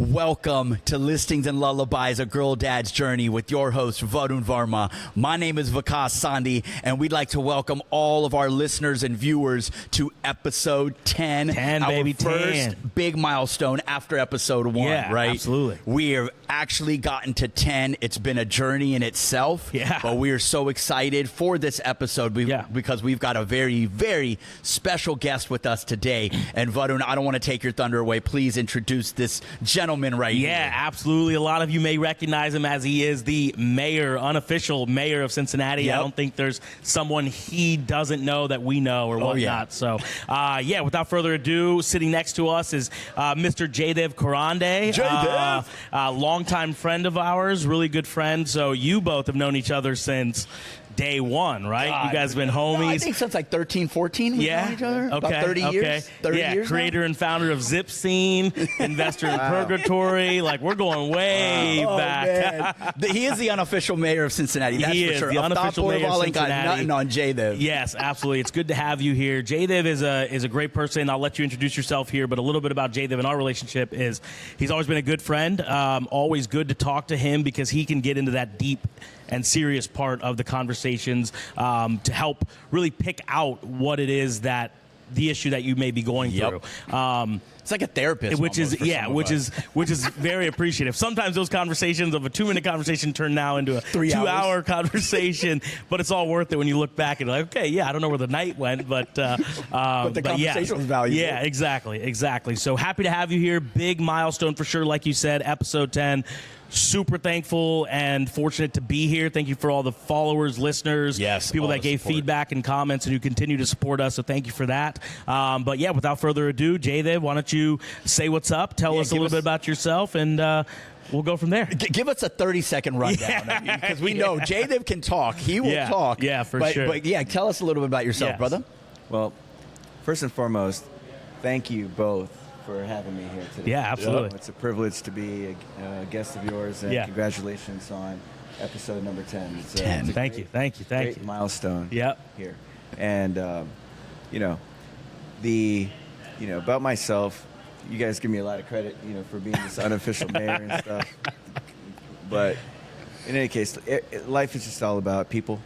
Welcome to Listings and Lullabies, a girl dad's journey with your host, Varun Varma. My name is Vikas and we'd like to welcome all of our listeners and viewers to episode 10. 10, our baby, first 10. big milestone after episode 1, Yeah, right? absolutely. We have actually gotten to 10. It's been a journey in itself. Yeah. But we are so excited for this episode because we've got a very, very special guest with us today. And Varun, I don't want to take your thunder away. Please introduce this gentleman right here. Yeah, absolutely. A lot of you may recognize him as he is the mayor, unofficial mayor of Cincinnati. Yep. I don't think there's someone he doesn't know that we know or whatnot. yeah. So, without further ado, sitting next to us is Mr. Jaydev Karande. Jaydev! Longtime friend of ours, really good friend. So you both have known each other since day one, right? God, you guys have been homies. No, I think since like 13, 14 we've known each other. Okay. About 30 years. 30 years creator now? and founder of Zip Scene, investor in Purgatory. Like, we're going way back. Man. He is the unofficial mayor of Cincinnati. That's He for is sure. the unofficial mayor of Ain't got Cincinnati. nothing on Jaydev. Yes, absolutely. It's good to have you here. Jaydev is a great person. I'll let you introduce yourself here, but a little bit about Jaydev and our relationship is he's always been a good friend. Always good to talk to him because he can get into that deep and serious part of the conversations to help really pick out what it is that the issue that you may be going through. It's like a therapist, which is very appreciative. Sometimes those conversations of a 2-minute conversation turn now into a 2-hour conversation, but it's all worth it when you look back and like, okay, yeah, I don't know where the night went, but the conversation was valuable. Yeah, exactly. So happy to have you here. Big milestone for sure, like you said, episode 10. Super thankful and fortunate to be here. Thank you for all the followers, listeners, people that gave feedback and comments and who continue to support us. So thank you for that. Without further ado, Jaydev, why don't you say what's up? Tell us a little bit about yourself and we'll go from there. Give us a 30-second rundown because we know Jaydev can talk. He will talk. Yeah, for sure. But tell us a little bit about yourself, brother. Well, first and foremost, thank you both for having me here today. Yeah, absolutely. It's a privilege to be a guest of yours, and congratulations on episode number 10. It's 10. It's Thank you. Great milestone here. And, about myself, you guys give me a lot of credit, for being this unofficial mayor and stuff. But in any case, life is just all about people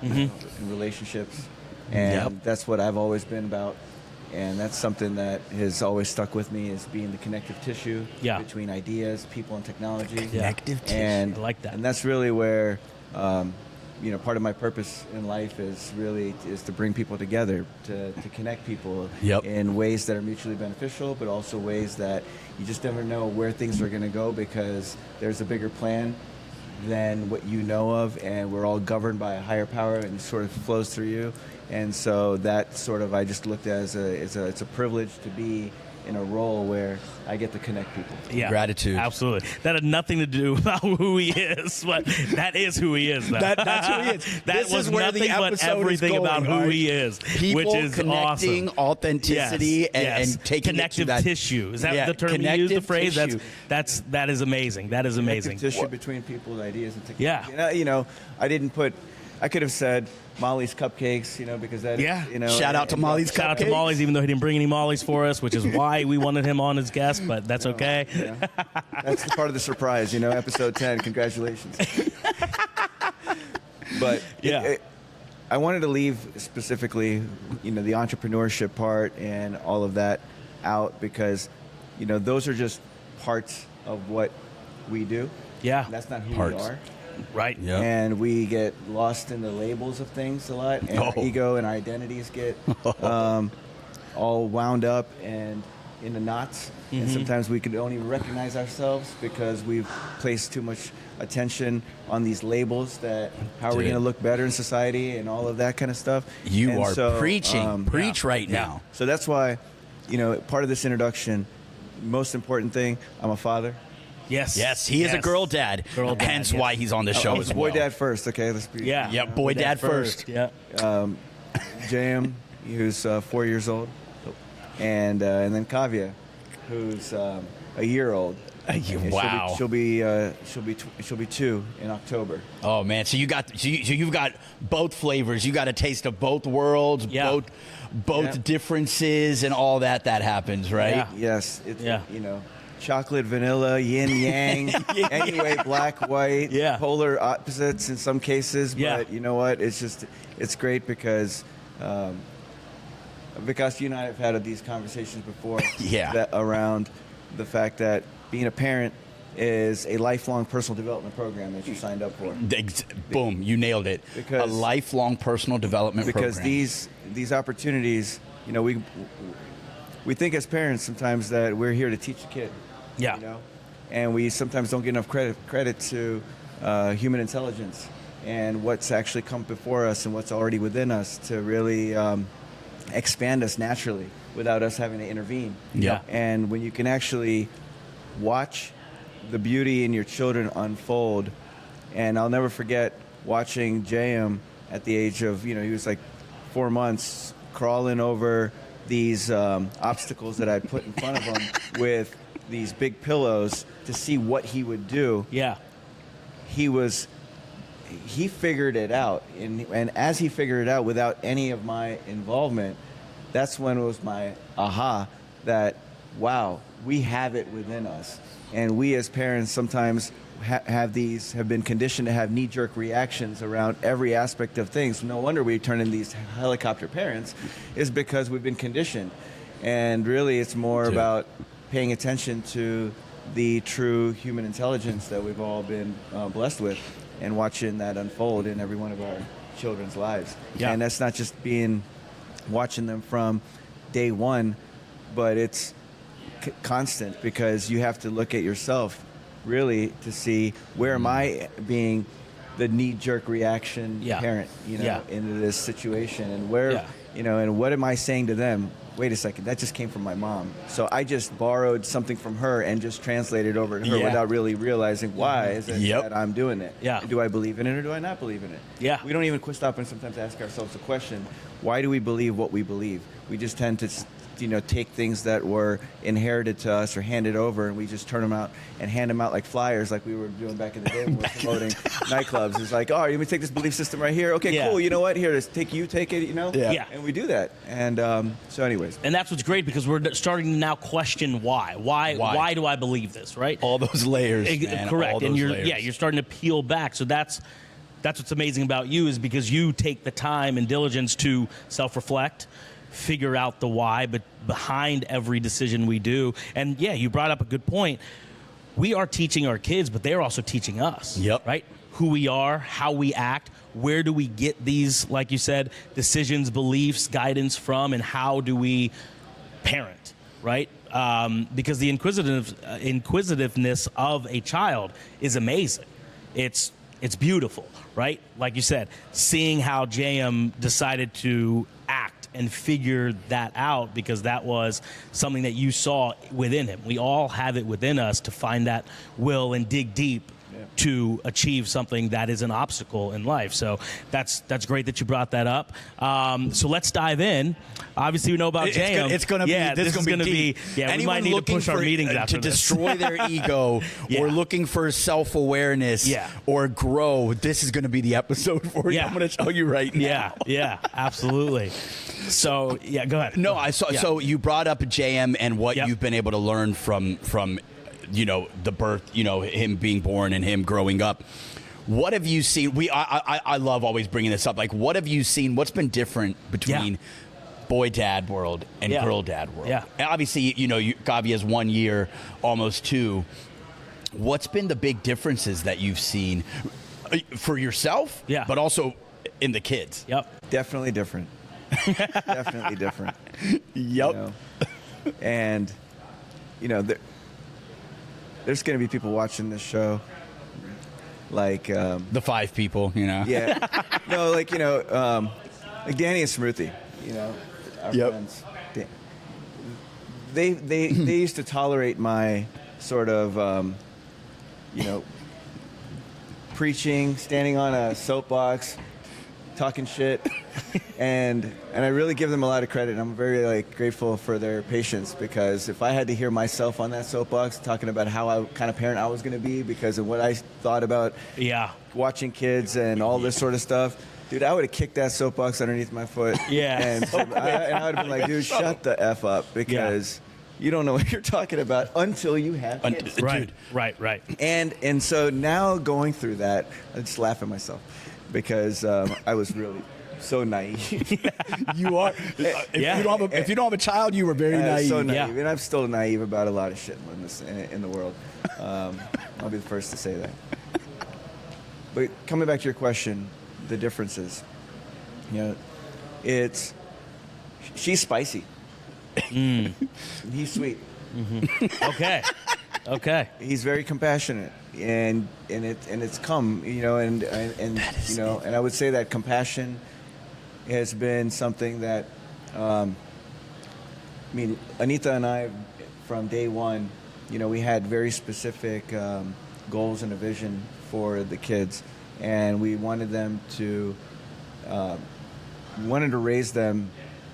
and relationships. And that's what I've always been about. And that's something that has always stuck with me, is being the connective tissue between ideas, people, and technology. Connective tissue. And, I like that. And that's really where, part of my purpose in life is to bring people together, to connect people in ways that are mutually beneficial, but also ways that you just never know where things are going to go because there's a bigger plan than what you know of, and we're all governed by a higher power and it sort of flows through you. And so that sort of I just looked at it's a privilege to be in a role where I get to connect people. Yeah, gratitude. Absolutely. That had nothing to do about who he is, but that is who he is. That's who he is. That this was is where nothing the but episode everything is going, about who he is, People which is connecting, awesome. authenticity, and taking connective it to that tissue. Is that the term you use? The phrase? Tissue. That is amazing. That is amazing. Connective tissue between people, ideas, and technology. Yeah. I could have said Molly's Cupcakes, because that, Shout out to Molly's Cupcakes. Shout out to Molly's, even though he didn't bring any Molly's for us, which is why we wanted him on as guest, but that's okay. That's the part of the surprise, episode 10. Congratulations. But I wanted to leave specifically, the entrepreneurship part and all of that out because, those are just parts of what we do. Yeah. That's not who we are. Right. Yep. And we get lost in the labels of things a lot, and our ego and our identities get all wound up and in the knots. And sometimes we can only recognize ourselves because we've placed too much attention on these labels that how are we going to look better in society and all of that kind of stuff. You are preaching. Preach right now. So that's why, part of this introduction, most important thing, I'm a father. Yes, he is a girl dad. Hence why he's on the show as well. Boy dad first, okay? Let's be boy dad first. Yeah. JM, who's 4 years old, and then Kavya, who's a year old. Wow. She'll be 2 in October. Oh man, so you've got both flavors. You got a taste of both worlds, both differences, and all that happens, right? Yes. chocolate, vanilla, yin, yang, anyway, black, white, polar opposites in some cases. But you know what? It's great because Vikas, you and I have had these conversations before around the fact that being a parent is a lifelong personal development program that you signed up for. Boom, you nailed it. Because a lifelong personal development program. Because these opportunities, you know, we think as parents sometimes that we're here to teach the kid. Yeah. You know? And we sometimes don't get enough credit to human intelligence and what's actually come before us and what's already within us to really expand us naturally without us having to intervene. Yeah. And when you can actually watch the beauty in your children unfold, and I'll never forget watching JM at the age of, you know, he was like 4 months, crawling over these obstacles that I'd put in front of him with these big pillows to see what he would do. Yeah. He figured it out, and as he figured it out without any of my involvement, that's when it was my aha that, wow, we have it within us. And we as parents sometimes have been conditioned to have knee-jerk reactions around every aspect of things. No wonder we turn in these helicopter parents, is because we've been conditioned. And really it's more about paying attention to the true human intelligence that we've all been blessed with and watching that unfold in every one of our children's lives. Yeah. And that's not just watching them from day one, but it's constant, because you have to look at yourself really to see where am I being the knee-jerk reaction parent, you know, into this situation, and where, you know, and what am I saying to them? Wait a second, that just came from my mom. So I just borrowed something from her and just translated over to her without really realizing why is it that I'm doing it. Yeah. Do I believe in it or do I not believe in it? Yeah. We don't even stop and sometimes ask ourselves the question, why do we believe what we believe? We just tend to, you know, take things that were inherited to us or handed over, and we just turn them out and hand them out like flyers, like we were doing back in the day when we were promoting nightclubs. It's like, oh, you want me to take this belief system right here? Okay, cool. You know what? Here, take it, you know? Yeah. And we do that. And so anyways. And that's what's great, because we're starting to now question why. Why do I believe this, right? All those layers, man. Correct. All those and layers. you're starting to peel back. So that's what's amazing about you, is because you take the time and diligence to self-reflect, figure out the why, but behind every decision we do. And you brought up a good point. We are teaching our kids, but they're also teaching us. Yep. Right? Who we are, how we act, where do we get these, like you said, decisions, beliefs, guidance from, and how do we parent, right? Because the inquisitiveness of a child is amazing. It's beautiful, right? Like you said, seeing how JM decided to act and figure that out, because that was something that you saw within him. We all have it within us to find that will and dig deep to achieve something that is an obstacle in life. So that's great that you brought that up. So let's dive in. Obviously, we know about JM. It's going to be. This is going to be. Yeah, we might need to push our meetings after to this. destroy their ego, or looking for self-awareness, or grow. This is going to be the episode for you. I'm going to tell you right now. Yeah, absolutely. So go ahead. No, I saw. So you brought up JM and what you've been able to learn from you know, the birth, you know, him being born and him growing up. What have you seen? I love always bringing this up. Like, what have you seen? What's been different between boy dad world and girl dad world? Yeah. And obviously, you know, Gavi has 1 year, almost 2. What's been the big differences that you've seen for yourself? Yeah. But also in the kids. Yep. Definitely different. Definitely different. Yep. You know? And, you know, there's going to be people watching this show, like the 5 people, you know. Yeah. No, like, you know, like Danny and Smriti, you know, our friends. They used to tolerate my sort of, you know, preaching, standing on a soapbox, talking shit, and I really give them a lot of credit. I'm very grateful for their patience, because if I had to hear myself on that soapbox talking about how kind of parent I was going to be because of what I thought about watching kids and all this sort of stuff, dude, I would have kicked that soapbox underneath my foot. Yeah. And I would have been like, dude, shut the F up, because you don't know what you're talking about until you have kids. Right. And so now going through that, I just laugh at myself because I was really so naive. You are. If you don't have a child, you were very naive. So naive, and I'm still naive about a lot of shit in the world. I'll be the first to say that. But coming back to your question, the differences. She's spicy. He's sweet. Mm-hmm. Okay. He's very compassionate, and it's come, and I would say that compassion has been something that, Anita and I, from day one, we had very specific goals and a vision for the kids, and we wanted to raise them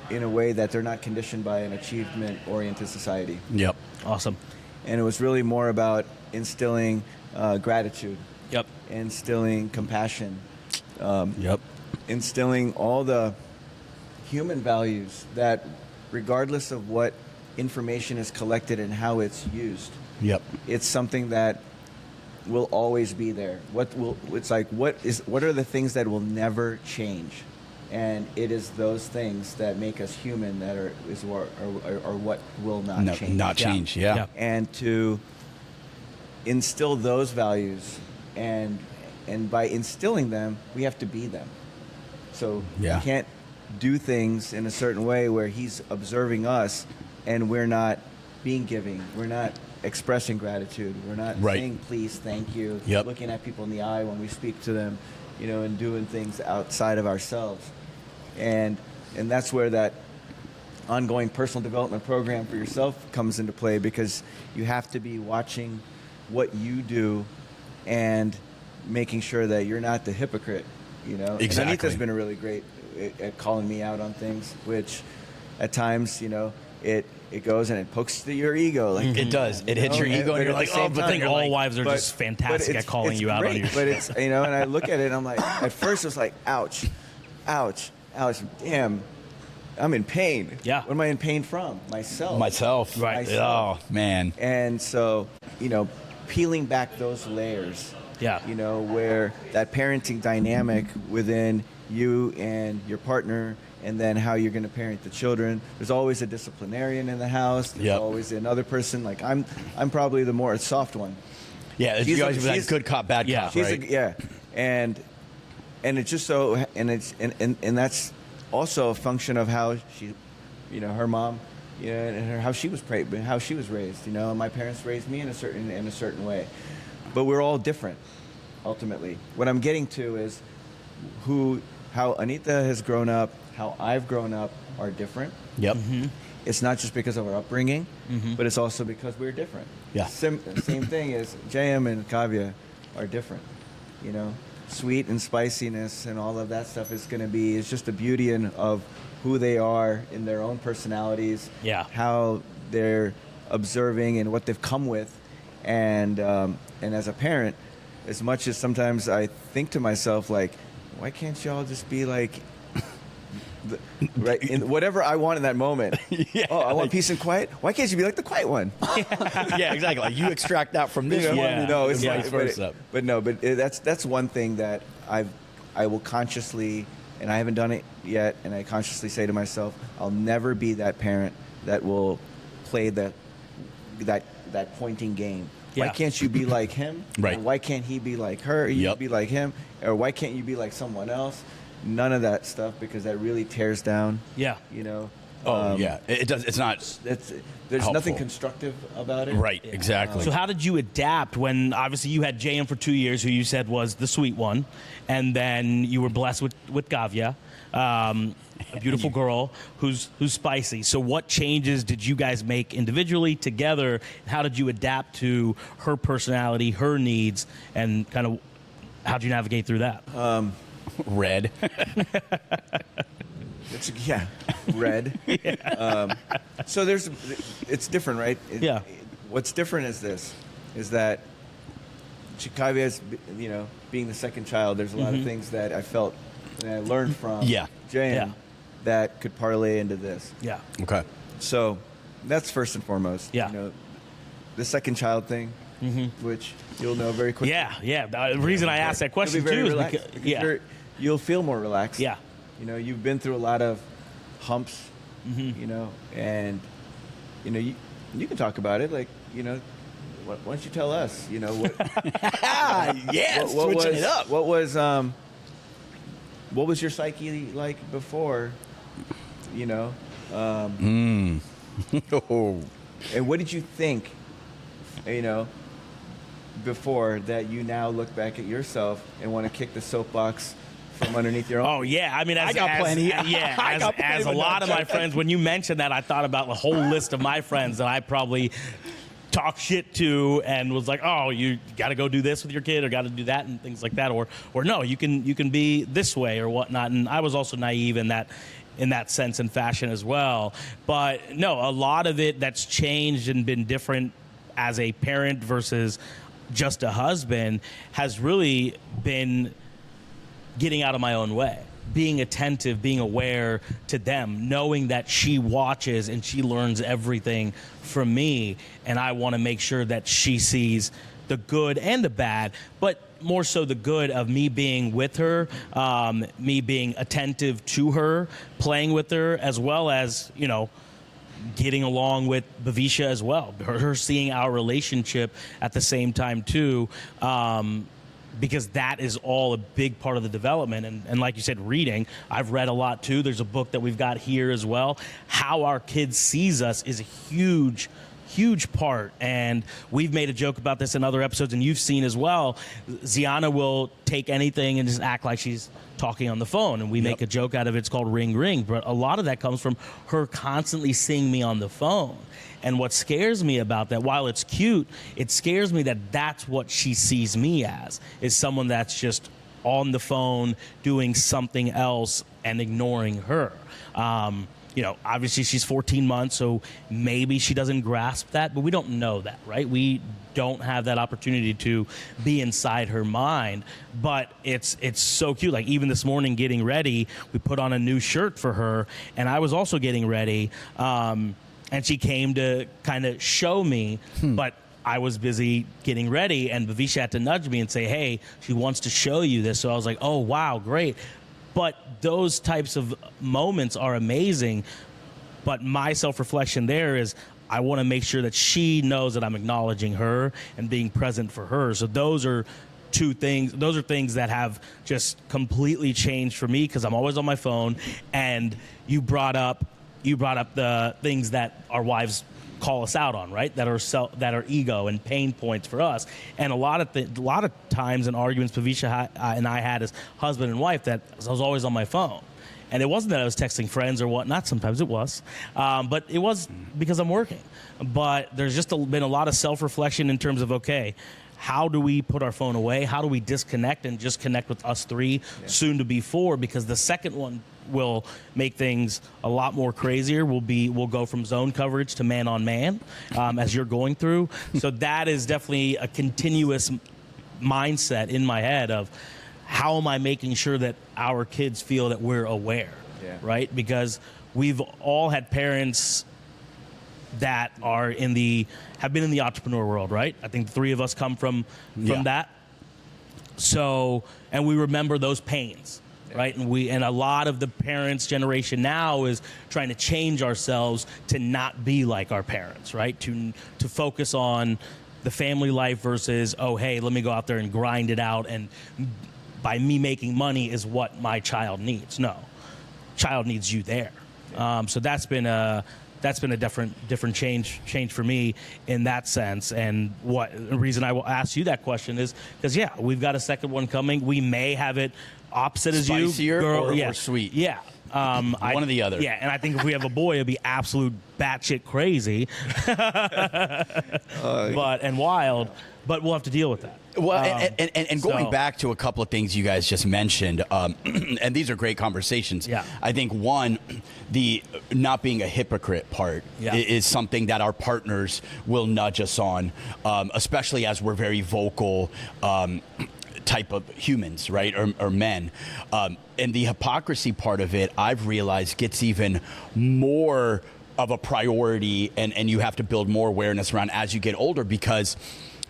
in a way that they're not conditioned by an achievement-oriented society. Yep. Awesome. And it was really more about instilling gratitude. Yep. Instilling compassion. Yep. Instilling all the human values that, regardless of what information is collected and how it's used, it's something that will always be there. What are the things that will never change? And it is those things that make us human that are what will not change. Not change, yeah. And to instill those values, and by instilling them, we have to be them. So we can't do things in a certain way where he's observing us and we're not being giving. We're not expressing gratitude. We're not saying please, thank you, looking at people in the eye when we speak to them, and doing things outside of ourselves. And that's where that ongoing personal development program for yourself comes into play, because you have to be watching what you do and making sure that you're not the hypocrite, Exactly. And Anita's been really great at calling me out on things, which at times, it goes and it pokes to your ego. Like it does. It hits your ego, and you're like, I think all wives are just fantastic at calling you out on your shit. But it's, and I look at it and I'm like, at first it's like, ouch, damn, I'm in pain. Yeah. What am I in pain from? Myself. Right. Myself. Oh, man. And so, peeling back those layers. Yeah. Where that parenting dynamic within you and your partner, and then how you're going to parent the children. There's always a disciplinarian in the house. There's always another person. Like I'm probably the more soft one. Yeah, you guys have that good cop, bad cop, right? And it's just so, and it's and that's also a function of how she, her mom, and how she was raised. And my parents raised me in a certain way, but we're all different. Ultimately, what I'm getting to is how Anita has grown up, how I've grown up are different. Yep. Mm-hmm. It's not just because of our upbringing, but it's also because we're different. Yeah. Same thing as JM and Kavya are different. Sweet and spiciness and all of that stuff is just the beauty of who they are in their own personalities. Yeah. How they're observing and what they've come with, and as a parent, as much as sometimes I think to myself, like, why can't y'all just be like, in whatever I want in that moment? I want peace and quiet. Why can't you be like the quiet one? Yeah, exactly. Like you extract that from this one. It's vice versa. But that's one thing that I will consciously, and I haven't done it yet, and I consciously say to myself, I'll never be that parent that will play that pointing game. Why can't you be like him? Right. Or why can't he be like her? You be like him? Or why can't you be like someone else? None of that stuff, because that really tears down. Yeah. It does. It's not. There's helpful. nothing constructive about it. Right. Exactly. So how did you adapt when obviously you had JM for 2 years, who you said was the sweet one, and then you were blessed with Kavya, a beautiful girl who's spicy. So what changes did you guys make individually, together? How did you adapt to her personality, her needs, and kind of how did you navigate through that? Red. Red. So it's different, right? What's different is that Kavya is, being the second child, there's a lot of things that I felt and I learned from JM that could parlay into this. Yeah. Okay. So that's first and foremost. Yeah. You know, the second child thing, which you'll know very quickly. Yeah. The reason I asked that question You'll be very too relaxed is because you'll feel more relaxed. Yeah. You know, you've been through a lot of humps, you know, and, you know, you can talk about it. Like, you know, why don't you tell us, you know, what, switching it up. What was your psyche like before, you know? And what did you think, you know, before that you now look back at yourself and want to kick the soapbox from underneath your own? Oh, yeah. I mean, I got plenty. As a lot of my friends, when you mentioned that, I thought about the whole list of my friends that I probably talk shit to and was like, oh, you got to go do this with your kid or got to do that and things like that. Or no, you can be this way or whatnot. And I was also naive in that sense and fashion as well. But no, a lot of it that's changed and been different as a parent versus just a husband has really been getting out of my own way, being attentive, being aware to them, knowing that she watches and she learns everything from me. And I want to make sure that she sees the good and the bad, but more so the good of me being with her, me being attentive to her, playing with her, as well as, you know, getting along with Bavisha as well. Her seeing our relationship at the same time too, because that is all a big part of the development. And like you said, reading, I've read a lot too. There's a book that we've got here as well. How our kids sees us is a huge part, and we've made a joke about this in other episodes, and you've seen as well. Ziana will take anything and just act like she's talking on the phone, and we make a joke out of it. It's called ring ring, but a lot of that comes from her constantly seeing me on the phone. And what scares me about that, while it's cute, it scares me that that's what she sees me as, is someone that's just on the phone doing something else and ignoring her. You know, obviously she's 14 months, so maybe she doesn't grasp that, but we don't know that, right? We don't have that opportunity to be inside her mind, but it's so cute. Like even this morning getting ready, we put on a new shirt for her, and I was also getting ready, and she came to kind of show me, but I was busy getting ready, and Bavisha had to nudge me and say, hey, she wants to show you this. So I was like, oh, wow, great. But those types of moments are amazing. But my self-reflection there is I want to make sure that she knows that I'm acknowledging her and being present for her. So those are two things. Those are things that have just completely changed for me because I'm always on my phone. And you brought up the things that our wives call us out on, right? That are ego and pain points for us. And a lot of times in arguments Bavisha and I had as husband and wife that I was always on my phone. And it wasn't that I was texting friends or whatnot. Sometimes it was. But it was because I'm working. But there's just been a lot of self-reflection in terms of, okay, how do we put our phone away? How do we disconnect and just connect with us three, soon to be four? Because the second one will make things a lot more crazier. We'll go from zone coverage to man on man, as you're going through. So that is definitely a continuous mindset in my head of how am I making sure that our kids feel that we're aware, right? Because we've all had parents that have been in the entrepreneur world, right? I think the three of us come from that. So, and we remember those pains. Right, and a lot of the parents' generation now is trying to change ourselves to not be like our parents, right? To focus on the family life versus, oh, hey, let me go out there and grind it out, and by me making money is what my child needs. No, child needs you there. So that's been a different change for me in that sense. And the reason I will ask you that question is because we've got a second one coming. We may have it opposite as you, spicier girl, or sweet. Yeah. One or the other. Yeah, and I think if we have a boy, it'd be absolute batshit crazy, and wild. But we'll have to deal with that. Well, and going back to a couple of things you guys just mentioned, and these are great conversations. Yeah. I think one, the not being a hypocrite part is something that our partners will nudge us on, especially as we're very vocal type of humans, right, or men. And the hypocrisy part of it, I've realized, gets even more of a priority, and you have to build more awareness around as you get older, because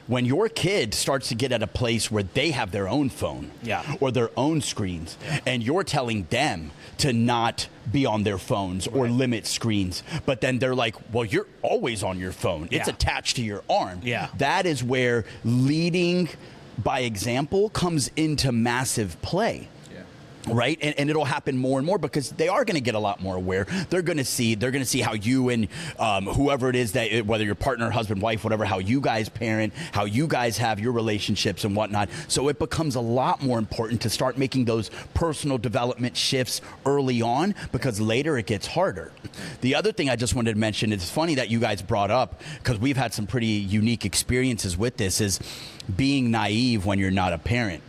when your kid starts to get at a place where they have their own phone or their own screens, and you're telling them to not be on their phones or limit screens, but then they're like, well, you're always on your phone. It's attached to your arm. That is where leading by example comes into massive play. Right, and it'll happen more and more because they are going to get a lot more aware. They're going to see how you and whoever it is that, whether your partner, husband, wife, whatever, how you guys parent, how you guys have your relationships and whatnot. So it becomes a lot more important to start making those personal development shifts early on, because later it gets harder. The other thing I just wanted to mention, it's funny that you guys brought up, because we've had some pretty unique experiences with this, is being naive when you're not a parent.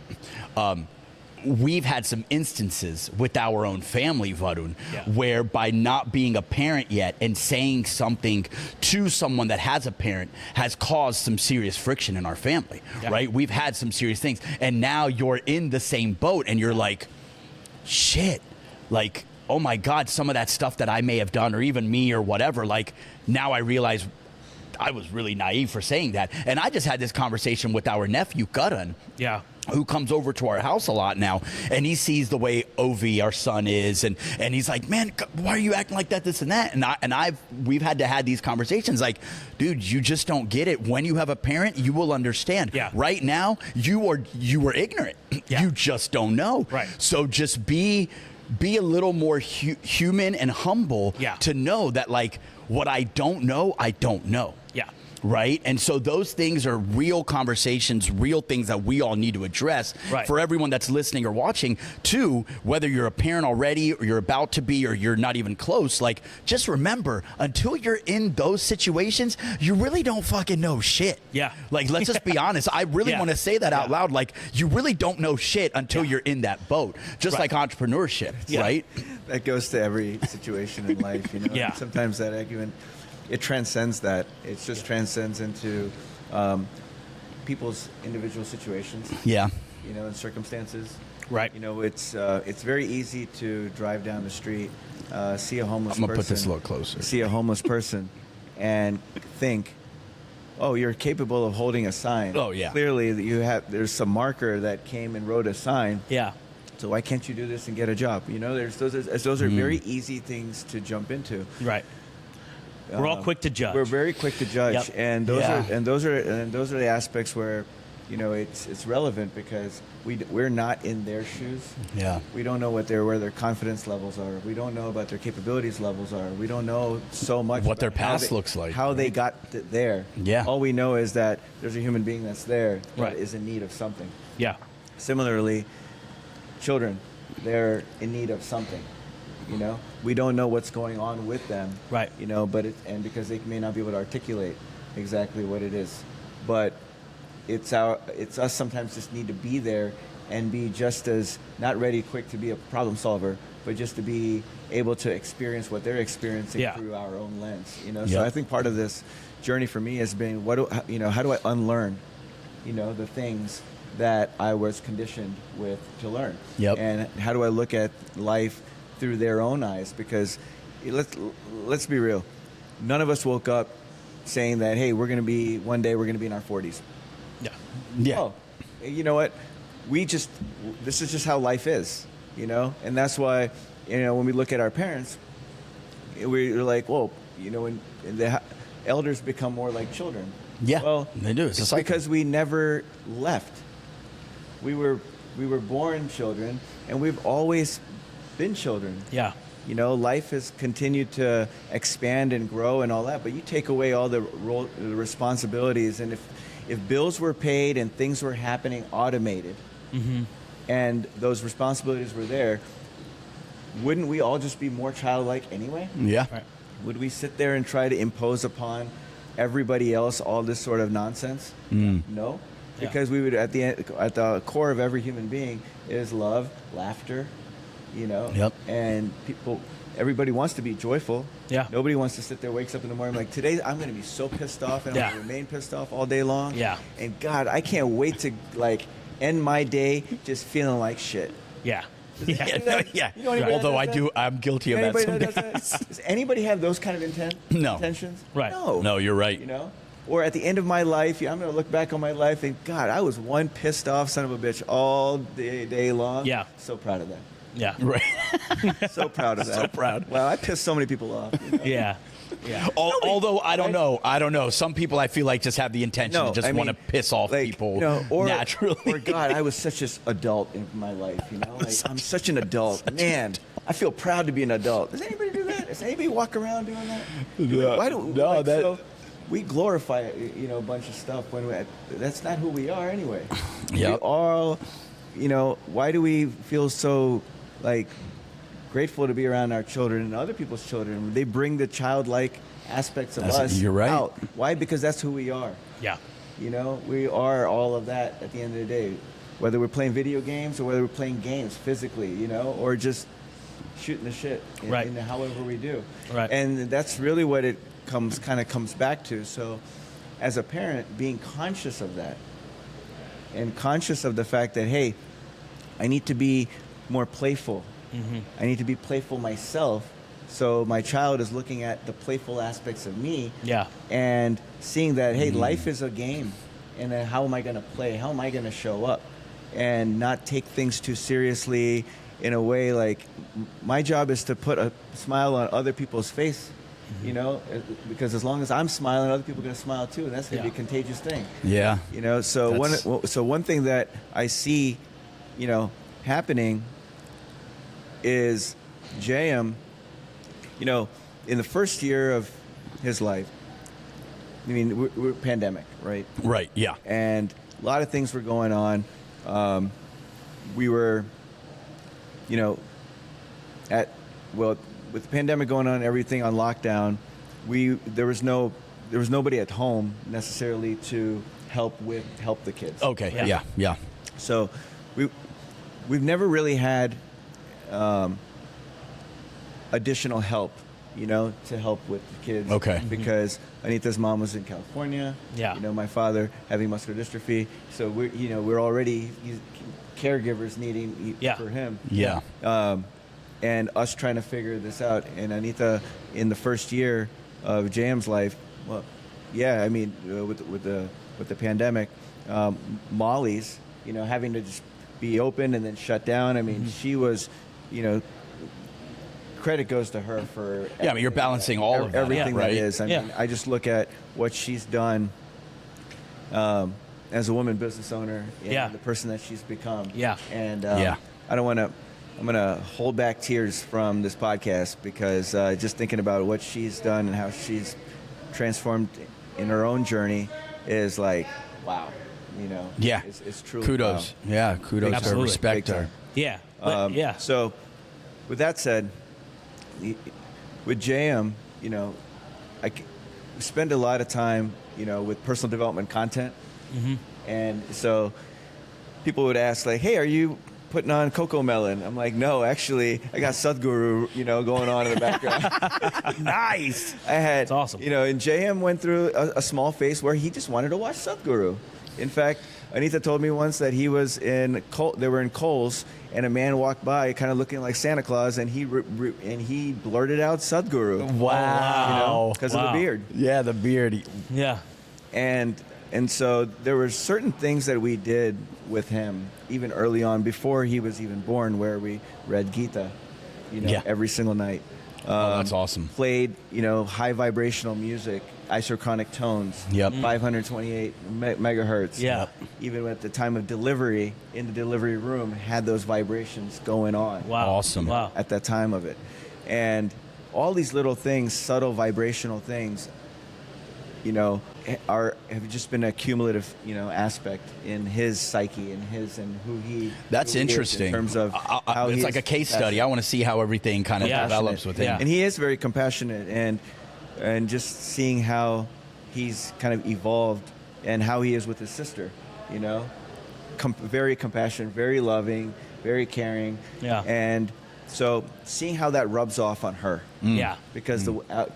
We've had some instances with our own family, Varun, where by not being a parent yet and saying something to someone that has a parent has caused some serious friction in our family, right? We've had some serious things, and now you're in the same boat and you're like, shit, like, oh my God, some of that stuff that I may have done, or even me or whatever, like, now I realize I was really naive for saying that. And I just had this conversation with our nephew, Karan, who comes over to our house a lot now, and he sees the way Ovi, our son, is, and he's like, man, why are you acting like that, this and that? And we've had to have these conversations like, dude, you just don't get it. When you have a parent, you will understand. Right now, you were ignorant. You just don't know. So just be a little more human and humble to know that, like, what I don't know, I don't know. Right? And so those things are real conversations, real things that we all need to address for everyone that's listening or watching too, whether you're a parent already or you're about to be or you're not even close. Like, just remember, until you're in those situations, you really don't fucking know shit. Like, let's just be honest. I really want to say that out loud. Like, you really don't know shit until you're in that boat. Just like entrepreneurship, right? That goes to every situation in life, you know. And sometimes that argument, it transcends that. It just transcends into people's individual situations. You know, and circumstances. You know, it's very easy to drive down the street, see a homeless person. I'm gonna put this a little closer. See a homeless person, and think, oh, you're capable of holding a sign. Clearly, there's some marker that came and wrote a sign. So why can't you do this and get a job? You know, those are very easy things to jump into. We're all quick to judge. We're very quick to judge, and those are the aspects where, you know, it's relevant because we're not in their shoes. We don't know where their confidence levels are. We don't know about their capabilities levels are. We don't know so much what their past looks like, how they got there. All we know is that there's a human being that's there that is in need of something. Similarly, children, they're in need of something. You know, we don't know what's going on with them, you know, and because they may not be able to articulate exactly what it is, but it's us sometimes just need to be there and be just as not ready, quick to be a problem solver, but just to be able to experience what they're experiencing through our own lens, you know. So I think part of this journey for me has been, how do I unlearn, you know, the things that I was conditioned with to learn, and how do I look at life through their own eyes? Because let's be real, none of us woke up saying that, hey, one day we're going to be in our 40s. Oh, you know what? This is just how life is, you know? And that's why, you know, when we look at our parents, we're like, well, you know, and the elders become more like children. Well, they do. It's because we never left. We were born children, and we've always been children. You know, life has continued to expand and grow and all that, but you take away all the responsibilities, and if bills were paid and things were happening automated, and those responsibilities were there, wouldn't we all just be more childlike anyway? Would we sit there and try to impose upon everybody else all this sort of nonsense? No, because we would, at the core of every human being is love, laughter, you know, and everybody wants to be joyful. Nobody wants to sit there, wakes up in the morning like, today I'm going to be so pissed off, and I'm going to remain pissed off all day long. And God, I can't wait to, like, end my day just feeling like shit. Yeah. You know anybody Although that does that? I'm guilty of that Anybody sometimes. that does that? Does anybody have those kind of intentions? Right. No, you're right. You know? Or at the end of my life, I'm going to look back on my life and, God, I was one pissed off son of a bitch all day long. Yeah. So proud of that. Yeah. Right. So proud of that. So proud. Wow, I pissed so many people off. You know? Yeah. Yeah. Although I don't know. Some people I feel like just have the intention to just want to piss off people naturally. Or God, I was such an adult in my life. Like I'm such an adult. Man, I feel proud to be an adult. Does anybody do that? Does anybody walk around doing that? Why do so we glorify a bunch of stuff when that's not who we are anyway. Yeah. We all, why do we feel so like grateful to be around our children and other people's children? They bring the childlike aspects of us you're right. out. Why? Because that's who we are. Yeah. We are all of that at the end of the day. Whether we're playing video games or whether we're playing games physically, or just shooting the shit in however we do. Right. And that's really what it comes back to. So as a parent, being conscious of that and conscious of the fact that, hey, I need to be more playful. Mm-hmm. I need to be playful myself. So my child is looking at the playful aspects of me. Yeah. And seeing that, hey, life is a game. And then how am I going to play? How am I going to show up? And not take things too seriously in a way like my job is to put a smile on other people's face, because as long as I'm smiling, other people are going to smile too. And that's going to be a contagious thing. Yeah. So one thing that I see, happening is JM, in the first year of his life, I mean, we're pandemic, right? Right, yeah. And a lot of things were going on. We were, with the pandemic going on, everything on lockdown, there was nobody at home necessarily to help the kids. Okay, yeah. So we've never really had additional help, to help with the kids. Okay. Because Anita's mom was in California. Yeah. My father having muscular dystrophy. So we're already caregivers needing for him. Yeah. And us trying to figure this out. And Anita, in the first year of JM's life, with the pandemic, Molly's, having to just be open and then shut down. I mean, she was, credit goes to her for you're balancing all of that, everything right? that is. I mean, I just look at what she's done as a woman business owner and the person that she's become. Yeah. And I'm going to hold back tears from this podcast because just thinking about what she's done and how she's transformed in her own journey is like, wow. It's truly kudos. wow. Yeah, kudos to her, respect Big her. time. Yeah. So, with that said, with JM, I spend a lot of time, with personal development content, and so people would ask, like, "Hey, are you putting on Coco Melon?" I'm like, "No, actually, I got Sadhguru, going on in the background." Nice. That's awesome. And JM went through a small phase where he just wanted to watch Sadhguru. In fact, Anita told me once that they were in Kohl's, and a man walked by kind of looking like Santa Claus, and he blurted out Sadhguru. Wow. Because of the beard. Yeah, the beard. Yeah. And so there were certain things that we did with him, even early on, before he was even born, where we read Gita, every single night. That's awesome. Played, high vibrational music, isochronic tones. Yep. 528 megahertz. Yeah. Even at the time of delivery, in the delivery room, had those vibrations going on. Wow. Awesome. Wow. At that time of it. And all these little things, subtle vibrational things, have just been a cumulative, aspect in his psyche and who he. That's who he interesting. in terms of how it's like a case study. I want to see how everything kind of develops with him. Yeah. And he is very compassionate, and just seeing how he's kind of evolved and how he is with his sister, very compassionate, very loving, very caring. Yeah. And so seeing how that rubs off on her. Yeah. Because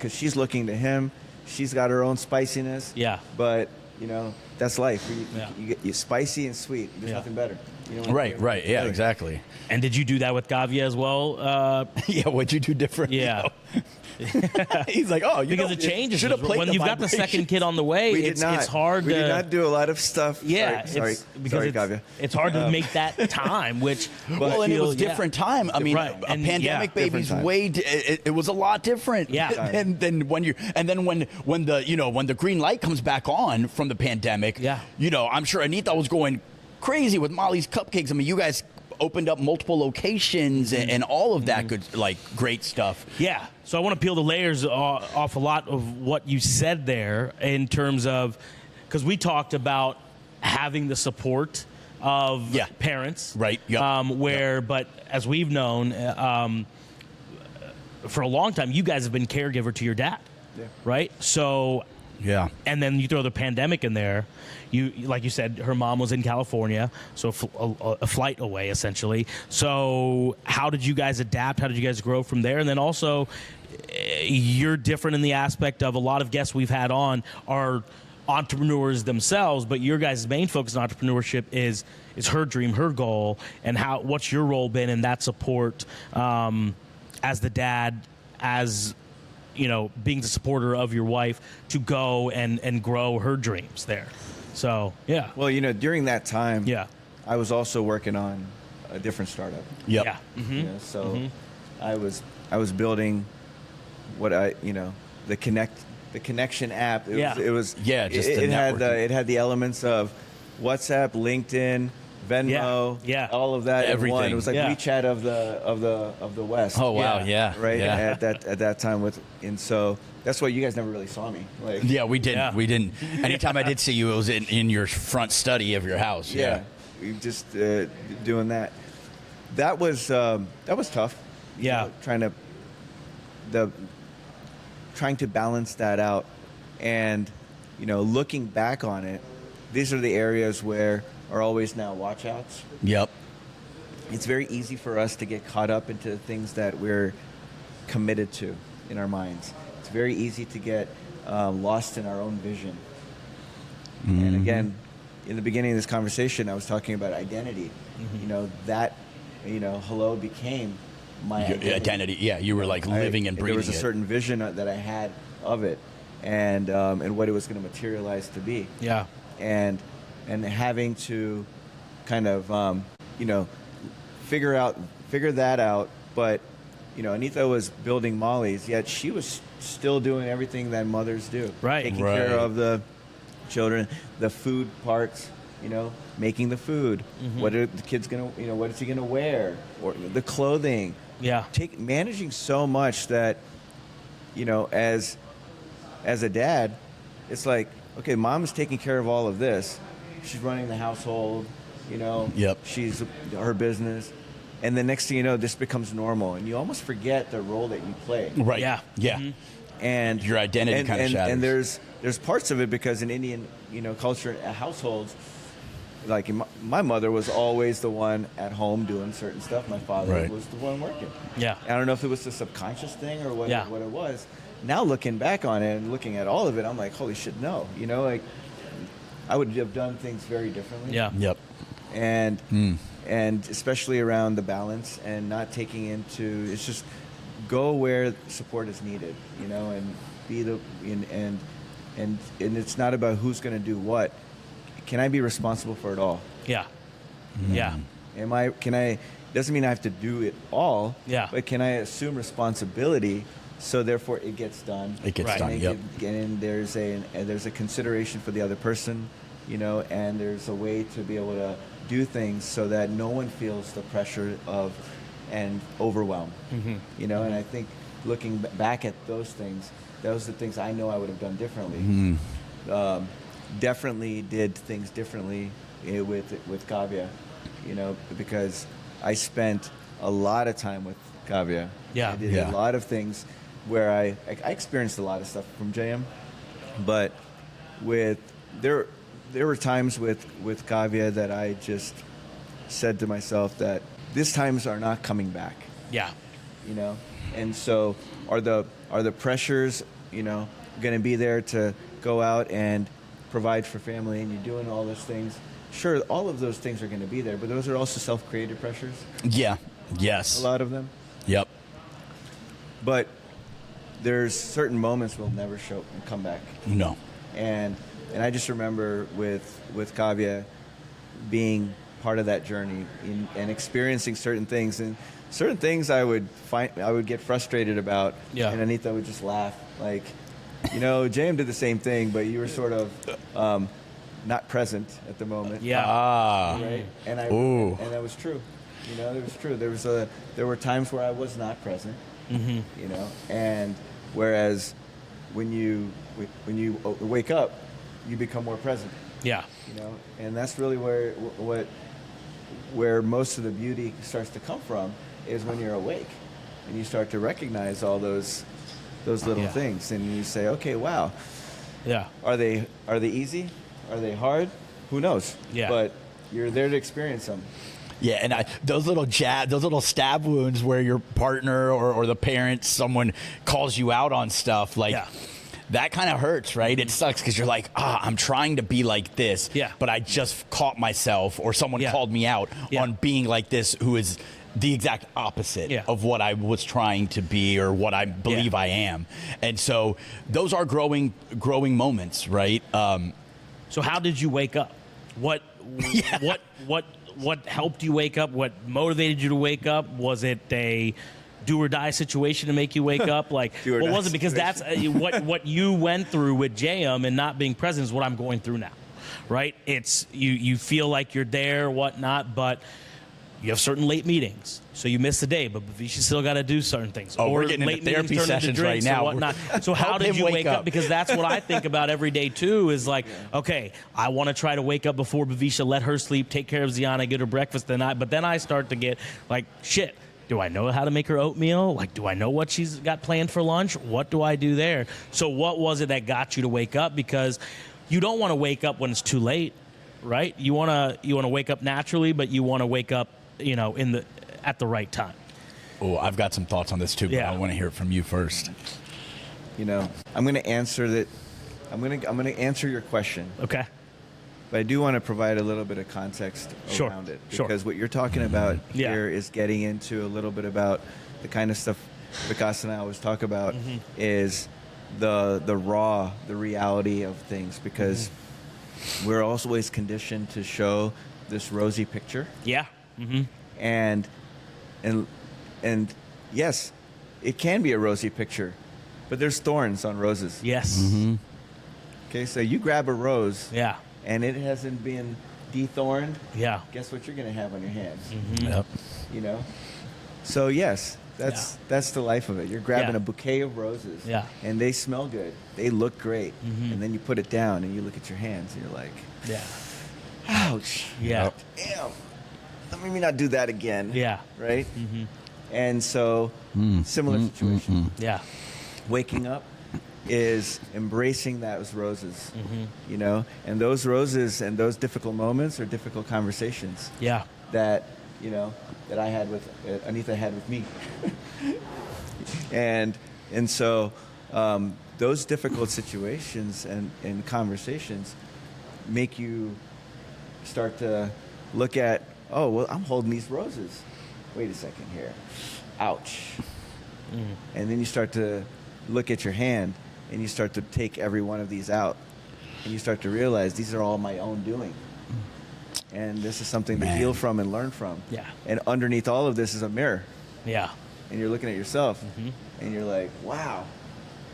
she's looking to him. She's got her own spiciness. Yeah. But, that's life. You Yeah. get spicy and sweet. There's Yeah. nothing better. Right. Yeah, exactly. And did you do that with Gavia as well? Yeah, what'd you do different? Yeah. He's like, oh, because it changes should have played when the you've got the second kid on the way. It's hard. We did not do a lot of stuff. Yeah, sorry, Gavia. It's hard to make that time. Which and it was different time. I mean, a pandemic baby's it was a lot different. Yeah. and then when the green light comes back on from the pandemic. Yeah. I'm sure Anita was going crazy with Molly's Cupcakes. I mean, you guys opened up multiple locations and all of that good, great stuff. Yeah. So I want to peel the layers off a lot of what you said there in terms of, because we talked about having the support of parents. Right. Yep. But as we've known, for a long time, you guys have been caregiver to your dad. Yeah. Right. So. Yeah. And then you throw the pandemic in there. Like you said, her mom was in California, so a flight away, essentially. So how did you guys adapt? How did you guys grow from there? And then also, you're different in the aspect of a lot of guests we've had on are entrepreneurs themselves, but your guys' main focus on entrepreneurship is her dream, her goal, and what's your role been in that support as the dad, as being the supporter of your wife to go and grow her dreams there. So, yeah. Well, during that time, yeah, I was also working on a different startup. Yep. Yeah. Mm-hmm. So I was building what the connection app. It had the elements of WhatsApp, LinkedIn, Venmo, all of that. Everything. In one. It was like WeChat of the West. Oh wow, yeah. Right. Yeah. At that time and so that's why you guys never really saw me. Yeah, we didn't. Yeah. We didn't. Anytime I did see you, it was in your front study of your house. Yeah. We just doing that. That was tough. Yeah. Trying to balance that out, and looking back on it, these are the areas where are always now watch outs. Yep. It's very easy for us to get caught up into things that we're committed to in our minds. It's very easy to get lost in our own vision. Mm-hmm. And again, in the beginning of this conversation, I was talking about identity. Mm-hmm. Hello became my identity. Yeah, you were living and breathing. There was a certain vision that I had of it, and what it was going to materialize to be. Yeah. And having to kind of figure that out, but Anita was building Molly's, yet she was still doing everything that mothers do, taking care of the children, the food parts, making the food. Mm-hmm. What are the kids gonna, what is he gonna wear, or the clothing? Yeah, managing so much that, as a dad, it's like, okay, mom's taking care of all of this. She's running the household, Yep. She's her business. And the next thing you know, this becomes normal. And you almost forget the role that you play. Right. Yeah. Yeah. Mm-hmm. And your identity kind of shatters. And there's parts of it because in Indian, culture, households, like my mother was always the one at home doing certain stuff. My father was the one working. Yeah. I don't know if it was a subconscious thing or what it was. Now looking back on it and looking at all of it, I'm like, holy shit, no. I would have done things very differently. Yeah. Yep. And especially around the balance and not taking into, it's just go where support is needed, and be and it's not about who's going to do what. Can I be responsible for it all? Yeah. Yeah. Doesn't mean I have to do it all. Yeah. But can I assume responsibility so therefore it gets done? It gets done. Yep. And there's a consideration for the other person, and there's a way to be able to do things so that no one feels the pressure of and overwhelm. Mm-hmm. And I think looking back at those things, those are the things I know I would have done differently. Mm-hmm. Definitely did things differently with Kavya, because I spent a lot of time with Kavya. Yeah. I did a lot of things where I experienced a lot of stuff from JM, but there were times with Kavya that I just said to myself that these times are not coming back. Yeah. And so are the pressures, going to be there to go out and provide for family, and you're doing all those things. sure, all of those things are going to be there, but those are also self-created pressures. Yeah. Yes. A lot of them. Yep. But there's certain moments will never come back. No. And I just remember with Kavya being part of that journey and experiencing certain things, and certain things I would get frustrated about, and Anita would just laugh, like, JM did the same thing, but you were sort of not present at the moment. Yeah. Right. And that was true. It was true. There were times where I was not present. And whereas when you wake up, you become more present. Yeah. And that's really where most of the beauty starts to come from, is when you're awake and you start to recognize all those little things, and you say, okay, wow. Yeah. Are they easy? Are they hard? Who knows? Yeah. But you're there to experience them. Yeah, and those little stab wounds where your partner or the parent, someone calls you out on stuff, like that kind of hurts, right? It sucks because you're like, I'm trying to be like this, but I just caught myself, or someone called me out on being like this, who is the exact opposite of what I was trying to be or what I believe I am. And so those are growing moments, right? So how did you wake up? What helped you wake up? What motivated you to wake up? Was it a do or die situation to make you wake up? Like, what was it? Because that's what you went through with JM and not being present is what I'm going through now, right? It's you feel like you're there, whatnot, but you have certain late meetings, so you miss the day, but Vivisha still got to do certain things. Oh, we're getting into therapy sessions right now. Whatnot. So how did you wake up? Because that's what I think about every day too, is like, okay, I want to try to wake up before Vivisha, let her sleep, take care of Ziana, get her breakfast, but then I start to get like, shit, do I know how to make her oatmeal? Like, do I know what she's got planned for lunch? What do I do there? So what was it that got you to wake up? Because you don't want to wake up when it's too late, right? You want to wake up naturally, but you want to wake up at the right time. Oh, I've got some thoughts on this too, but I want to hear it from you first. I'm going to answer that. I'm going to answer your question. Okay. But I do want to provide a little bit of context around it, because what you're talking about here is getting into a little bit about the kind of stuff Vikas and I always talk about, is the reality of things, because we're always conditioned to show this rosy picture. Yeah. And yes, it can be a rosy picture, but there's thorns on roses. Yes. Okay, so you grab a rose. Yeah. And it hasn't been dethorned. Yeah. Guess what you're going to have on your hands? Yep. So yes, that's the life of it. You're grabbing a bouquet of roses. Yeah. And they smell good. They look great. And then you put it down and you look at your hands and you're like, ouch. Yeah. Damn. Let me not do that again. Yeah. Right? And so, similar situation. Yeah. Waking up is embracing those roses, and those roses and those difficult moments are difficult conversations. Yeah. That I had with Anita had with me, and so those difficult situations and conversations make you start to look at, oh, well, I'm holding these roses. Wait a second here. Ouch. And then you start to look at your hand and you start to take every one of these out. And you start to realize these are all my own doing. And this is something to heal from and learn from. Yeah. And underneath all of this is a mirror. Yeah. And you're looking at yourself and you're like, wow,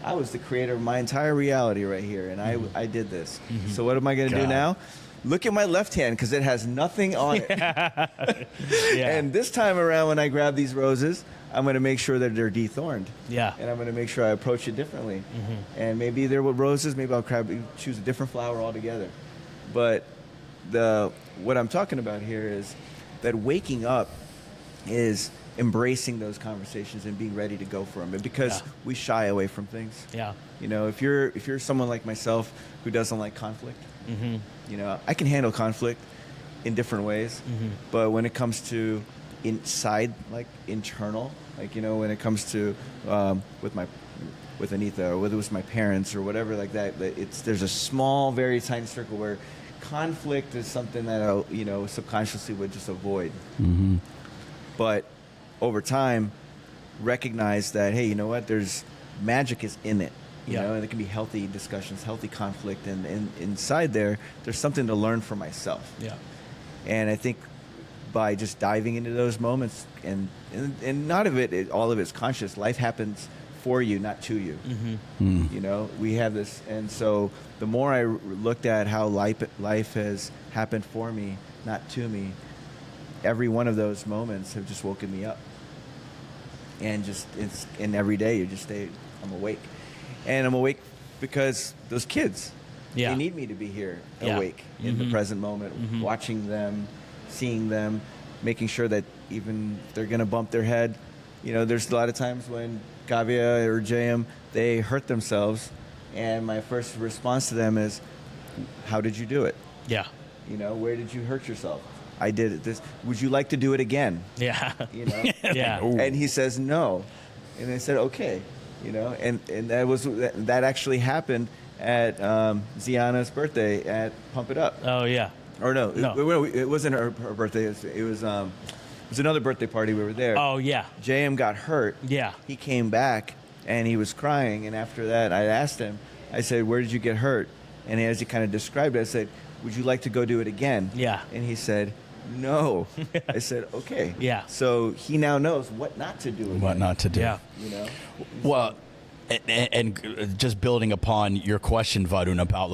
I was the creator of my entire reality right here. And I did this. So what am I going to do now? Look at my left hand, because it has nothing on it. And this time around, when I grab these roses, I'm going to make sure that they're dethorned. Yeah. And I'm going to make sure I approach it differently. And maybe they're with roses. Maybe I'll choose a different flower altogether. But what I'm talking about here is that waking up is embracing those conversations and being ready to go for them. And because we shy away from things. Yeah. If you're someone like myself who doesn't like conflict, I can handle conflict in different ways, but when it comes to inside, like internal, like when it comes to with Anita, or whether it was my parents or whatever like that, there's a small, very tiny circle where conflict is something that I, subconsciously would just avoid. But over time, recognize that, hey, you know what? There's magic is in it. You know, and it can be healthy discussions, healthy conflict, and inside there's something to learn for myself. Yeah. And I think by just diving into those moments, and not of it, all of it's conscious. Life happens for you, not to you. We have this, and so the more I looked at how life has happened for me, not to me, every one of those moments have just woken me up. And every day I'm awake. And I'm awake because those kids, they need me to be here, awake in the present moment, watching them, seeing them, making sure that even if they're going to bump their head, there's a lot of times when Kavya or JM, they hurt themselves. And my first response to them is, how did you do it? Yeah. Where did you hurt yourself? I did it this. Would you like to do it again? Yeah. Yeah. And he says no. And I said, okay. And that actually happened at Ziana's birthday at Pump It Up. Oh yeah. Or no. It wasn't her birthday. It was another birthday party. We were there. Oh yeah. JM got hurt. Yeah. He came back and he was crying. And after that, I asked him. I said, "Where did you get hurt?" And as he kind of described it, I said, "Would you like to go do it again?" Yeah. And he said, "No." I said, "Okay." Yeah. So he now knows what not to do again. What not to do. Yeah. Well, and just building upon your question, Varun, about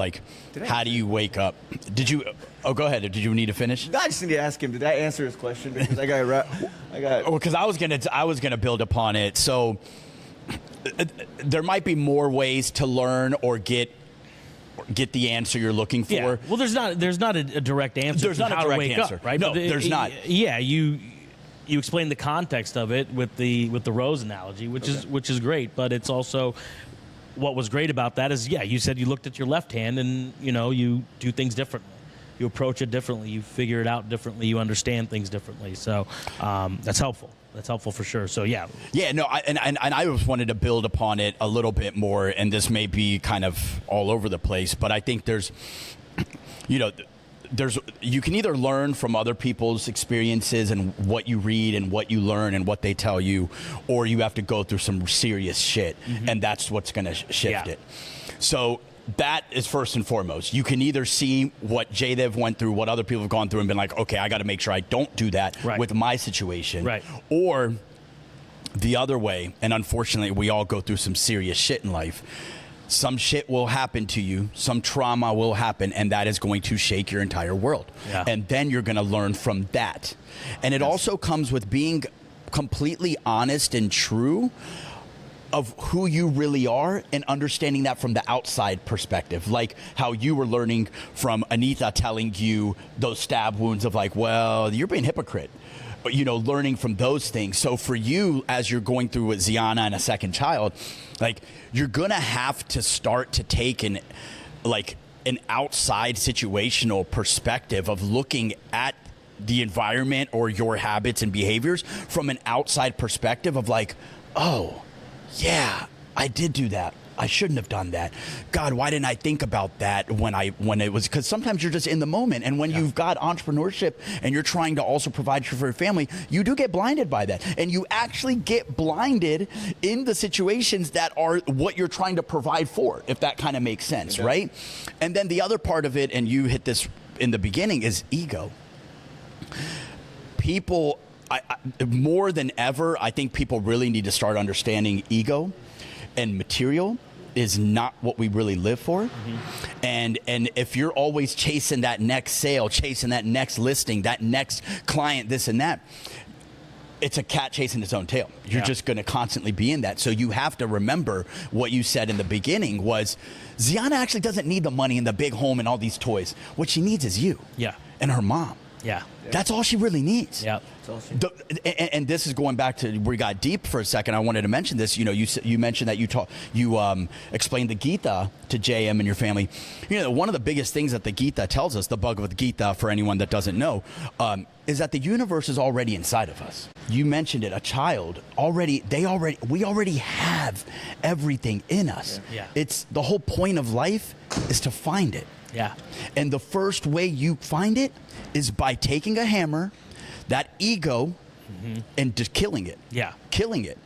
how do you wake up? Did you? Oh, go ahead. Did you need to finish? No, I just need to ask him. Did I answer his question? Because I got. Because I was gonna build upon it. So there might be more ways to learn or get the answer you're looking for. Yeah. Well, there's not a direct answer. There's not a how direct to wake answer. up, right? No, there's not. Yeah, you explain the context of it with the rose analogy, which is great. But it's also what was great about that is you said you looked at your left hand and you do things differently. You approach it differently. You figure it out differently. You understand things differently. So that's helpful. That's helpful for sure. So yeah. Yeah. No. I just wanted to build upon it a little bit more, and this may be kind of all over the place, but I think there's you can either learn from other people's experiences and what you read and what you learn and what they tell you, or you have to go through some serious shit, and that's what's going to shift it. So that is first and foremost. You can either see what Jaydev went through, what other people have gone through, and been like, okay, I got to make sure I don't do that with my situation. Right. Or the other way, and unfortunately, we all go through some serious shit in life. Some shit will happen to you, some trauma will happen, and that is going to shake your entire world. Yeah. And then you're going to learn from that. And it also comes with being completely honest and true of who you really are and understanding that from the outside perspective. Like how you were learning from Anita telling you those stab wounds of well, you're being a hypocrite. Learning from those things. So for you, as you're going through with Ziana and a second child, you're going to have to start to take an outside situational perspective of looking at the environment or your habits and behaviors from an outside perspective of oh, yeah, I did do that. I shouldn't have done that. God, why didn't I think about that when it was, because sometimes you're just in the moment. And when you've got entrepreneurship and you're trying to also provide for your family, you do get blinded by that. And you actually get blinded in the situations that are what you're trying to provide for, if that kind of makes sense, right? And then the other part of it, and you hit this in the beginning, is ego. People, more than ever, I think people really need to start understanding ego and material is not what we really live for. And if you're always chasing that next sale, chasing that next listing, that next client, this and that, it's a cat chasing its own tail. You're just going to constantly be in that. So you have to remember what you said in the beginning was Ziana actually doesn't need the money and the big home and all these toys. What she needs is you and her mom. Yeah. That's all she really needs. Yeah. And this is going back to where we got deep for a second. I wanted to mention this. You mentioned that you explained the Gita to JM and your family. One of the biggest things that the Gita tells us, the Bhagavad Gita, for anyone that doesn't know, is that the universe is already inside of us. You mentioned it. A child we already have everything in us. Yeah. It's the whole point of life is to find it. Yeah. And the first way you find it is by taking a hammer, that ego, and just killing it. Yeah. Killing it.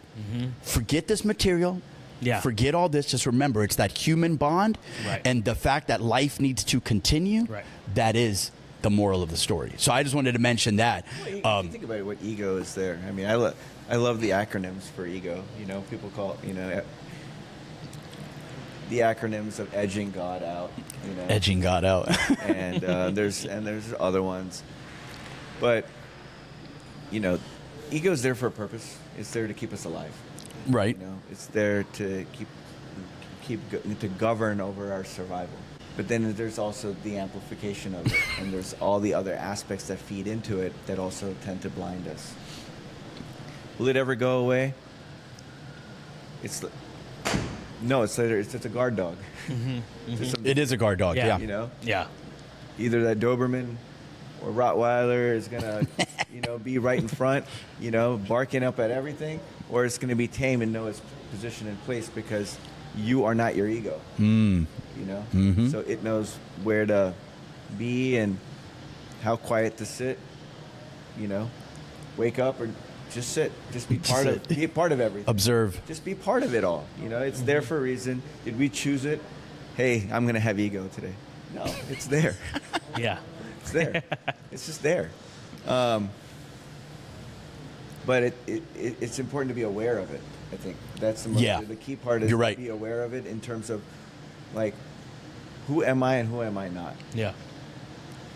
Forget this material. Yeah. Forget all this. Just remember, it's that human bond and the fact that life needs to continue. Right. That is the moral of the story. So I just wanted to mention that. Well, you think about what ego is there. I mean, I love the acronyms for ego. You know, people call, you know, the acronyms of edging God out. You know, Edging God out. and there's other ones, but you know, ego is there for a purpose. It's there to keep us alive. Right. You know, it's there to to govern over our survival. But then there's also the amplification of it, and there's all the other aspects that feed into it that also tend to blind us. Will it ever go away? It's later. It's a guard dog. It is a guard dog. Yeah. You know. Yeah. Either that Doberman or Rottweiler is gonna, you know, be right in front, you know, barking up at everything, or it's gonna be tame and know its position in place because you are not your ego. You know, so it knows where to be and how quiet to sit. You know, wake up or just sit. Just be part of everything. Observe. Just be part of it all. You know, it's there for a reason. Did we choose it? Hey, I'm gonna have ego today. No, it's there. Yeah. It's there. It's just there. But it's important to be aware of it. I think that's the key part is You're right. to be aware of it in terms of, like, who am I and who am I not? Yeah.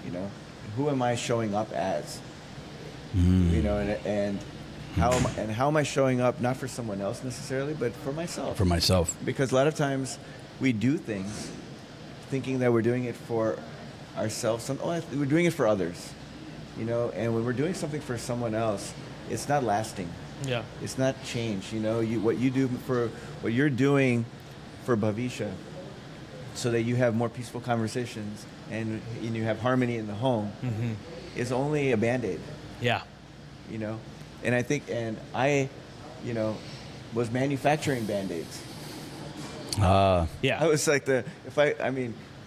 You know, who am I showing up as? You know, and how am I showing up not for someone else necessarily, but for myself? For myself. Because a lot of times we do things thinking that we're doing it for ourselves. We're doing it for others, you know. And when we're doing something for someone else, it's not lasting. Yeah. It's not change. You know, what you're doing for Bhavisha, so that you have more peaceful conversations and you have harmony in the home, is only a Band-Aid. Yeah. You know, and I, you know, was manufacturing Band-Aids. Yeah. I was like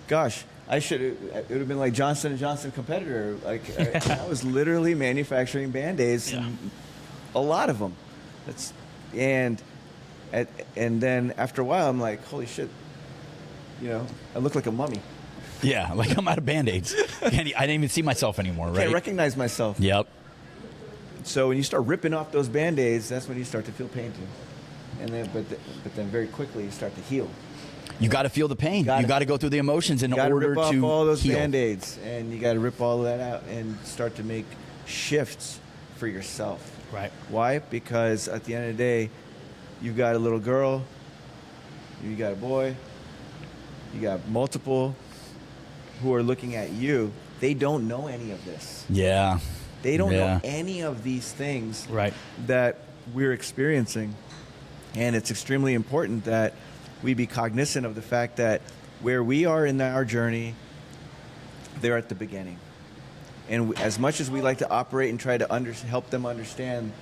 gosh, it would have been like Johnson & Johnson competitor. Like, I was literally manufacturing Band-Aids, and a lot of them. And then after a while, I'm like, holy shit, you know, I look like a mummy. Yeah, like I'm out of Band-Aids. I didn't even see myself anymore, right? Can't recognize myself. Yep. So when you start ripping off those Band-Aids, that's when you start to feel pain too. And then, but then very quickly you start to heal. You got to feel the pain. You got to go through the emotions in order to rip off all those heal. Band-Aids, and you got to rip all of that out and start to make shifts for yourself. Right. Why? Because at the end of the day, you've got a little girl, you got a boy, you got multiple who are looking at you. They don't know any of this. Yeah. They don't know any of these things that we're experiencing. And it's extremely important that we be cognizant of the fact that where we are in our journey, they're at the beginning. And as much as we like to operate and try to help them understand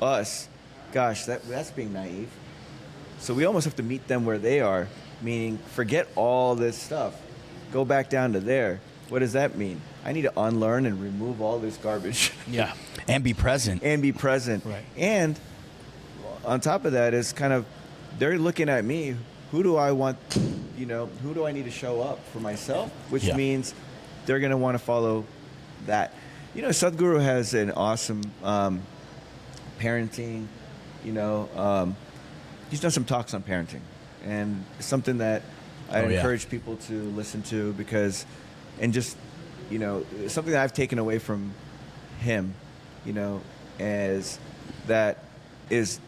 us, gosh, that's being naive. So we almost have to meet them where they are, meaning forget all this stuff. Go back down to there. What does that mean? I need to unlearn and remove all this garbage. Yeah. And be present. Right. And on top of that is kind of, they're looking at me, who do I want, you know, who do I need to show up for myself? Which means they're going to want to follow that. You know, Sadhguru has an awesome parenting, you know, he's done some talks on parenting. And it's something that I encourage people to listen to because, and just, you know, something that I've taken away from him, you know, is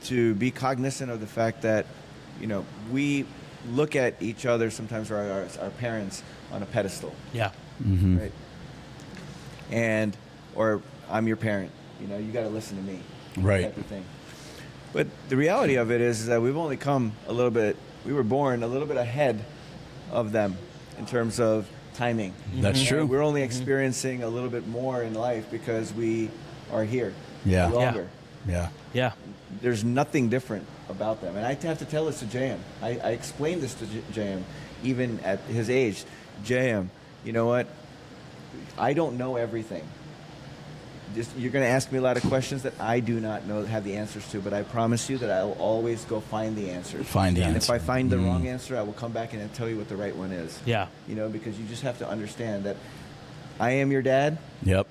to be cognizant of the fact that, you know, we look at each other sometimes, or our parents, on a pedestal. Yeah. Mm-hmm. Right. And, or I'm your parent, you know, you got to listen to me. Right. Type of thing. But the reality of it is that we've only come a little bit, we were born a little bit ahead of them in terms of timing. That's true. We're only experiencing a little bit more in life because we are here longer. Yeah. Yeah. There's nothing different about them. And I have to tell this to JM. I explained this to JM, even at his age. JM, you know what? I don't know everything. You're going to ask me a lot of questions that I do not have the answers to, but I promise you that I will always go find the answers. And if I find the wrong answer, I will come back and tell you what the right one is. Yeah. You know, because you just have to understand that I am your dad. Yep.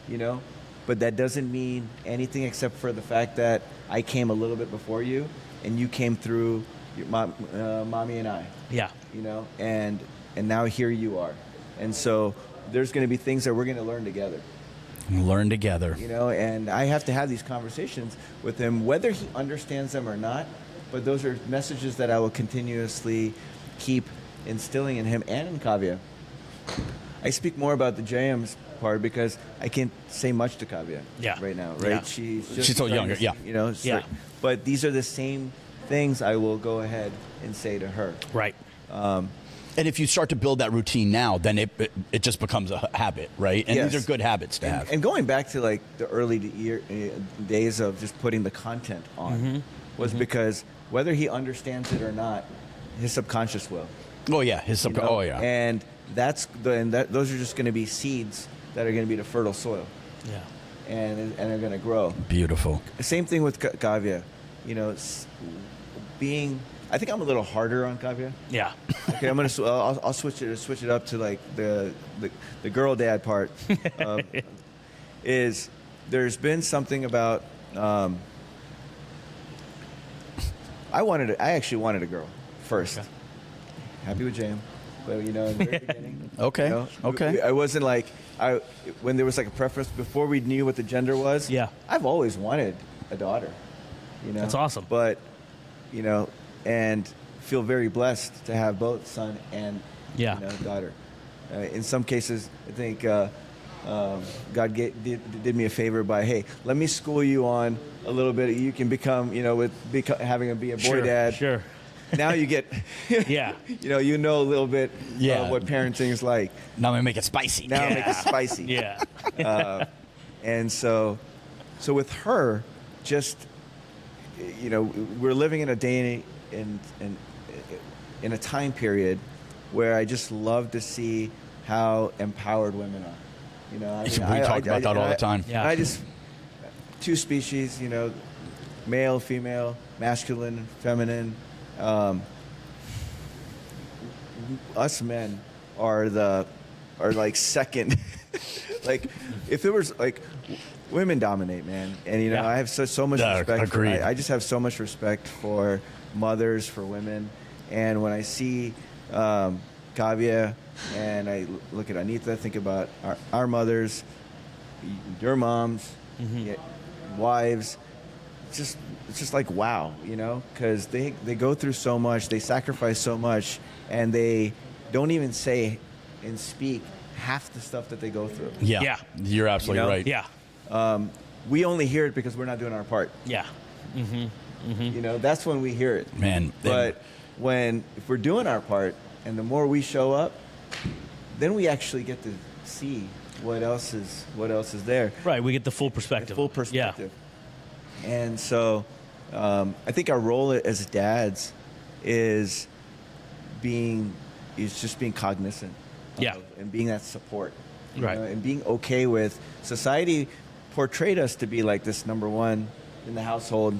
You know, but that doesn't mean anything except for the fact that I came a little bit before you, and you came through your mommy and I. Yeah. You know, and now here you are. And so there's going to be things that we're going to learn together. Learn together. You know, and I have to have these conversations with him, whether he understands them or not. But those are messages that I will continuously keep instilling in him and in Kavya. I speak more about the JM's part because I can't say much to Kavya right now, right? Yeah. She's still younger, You know, but these are the same things I will go ahead and say to her. Right. And if you start to build that routine now, then it just becomes a habit, right? And these are good habits to have. And going back to like the early days of just putting the content on was because whether he understands it or not, his subconscious will. Oh yeah, oh yeah. And those are just going to be seeds that are going to be the fertile soil. Yeah. And they're going to grow. Beautiful. Same thing with Kavya. You know, I think I'm a little harder on Kavya. Yeah. Okay, I'll switch it up to like the girl dad part. Is there's been something about I actually wanted a girl first. Okay. Happy with Jam, but you know in the very beginning. Okay. You know, okay. I wasn't like when there was like a preference before we knew what the gender was. Yeah. I've always wanted a daughter. You know. That's awesome. But you know. And feel very blessed to have both son and daughter. In some cases, I think God did me a favor by, hey, let me school you on a little bit. You can become, you know, having to be a boy dad. Sure. Now you get, you know a little bit what parenting is like. Now I'm gonna make it spicy. Make it spicy. Yeah. And so with her, just you know, we're living in a day in a time period where I just love to see how empowered women are. You know, we talk about that all the time. Yeah. I just two species, you know, male, female, masculine, feminine. Us men are like second. Like if it was like women dominate, man, and you know I have so much respect. I just have so much respect for mothers, for women, and when I see Kavya and I look at Anita, think about our mothers, your moms, wives. It's just like wow, you know, because they go through so much, they sacrifice so much, and they don't even say and speak half the stuff that they go through. Yeah. You're absolutely right. Yeah. We only hear it because we're not doing our part. Yeah. You know, that's when we hear it. Man. But if we're doing our part, and the more we show up, then we actually get to see what else is there. Right. We get the full perspective. The full perspective. Yeah. And so, I think our role as dads is just being cognizant. And being that support. Right. And being okay with society portrayed us to be like this number one in the household,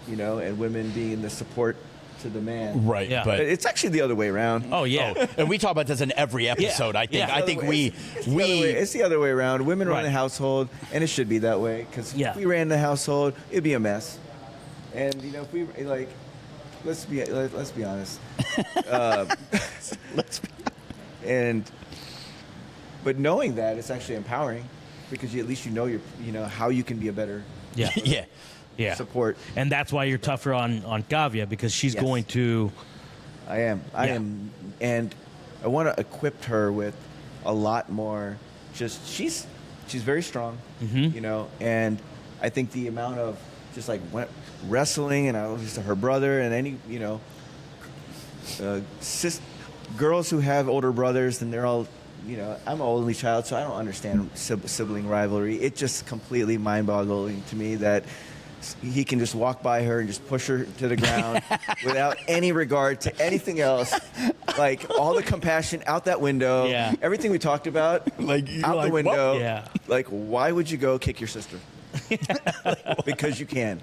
you know, and women being the support to the man. Right. Yeah. But it's actually the other way around. Oh yeah. And we talk about this in every episode. I think. I think it's the other way around. Women run the household, and it should be that way because if we ran the household, it'd be a mess. And you know, if we like, let's be honest. But knowing that, it's actually empowering because at least you know how you can be a better support. And that's why you're tougher on Kavya because she's going to. I am, and I want to equip her with a lot more. Just she's very strong, you know, and I think the amount of just like wrestling and I was her brother and any girls who have older brothers and they're all. You know, I'm an only child, so I don't understand sibling rivalry. It's just completely mind-boggling to me that he can just walk by her and just push her to the ground without any regard to anything else. Like all the compassion out that window. Yeah. Everything we talked about, out the window. Yeah. Like, why would you go kick your sister? Because you can.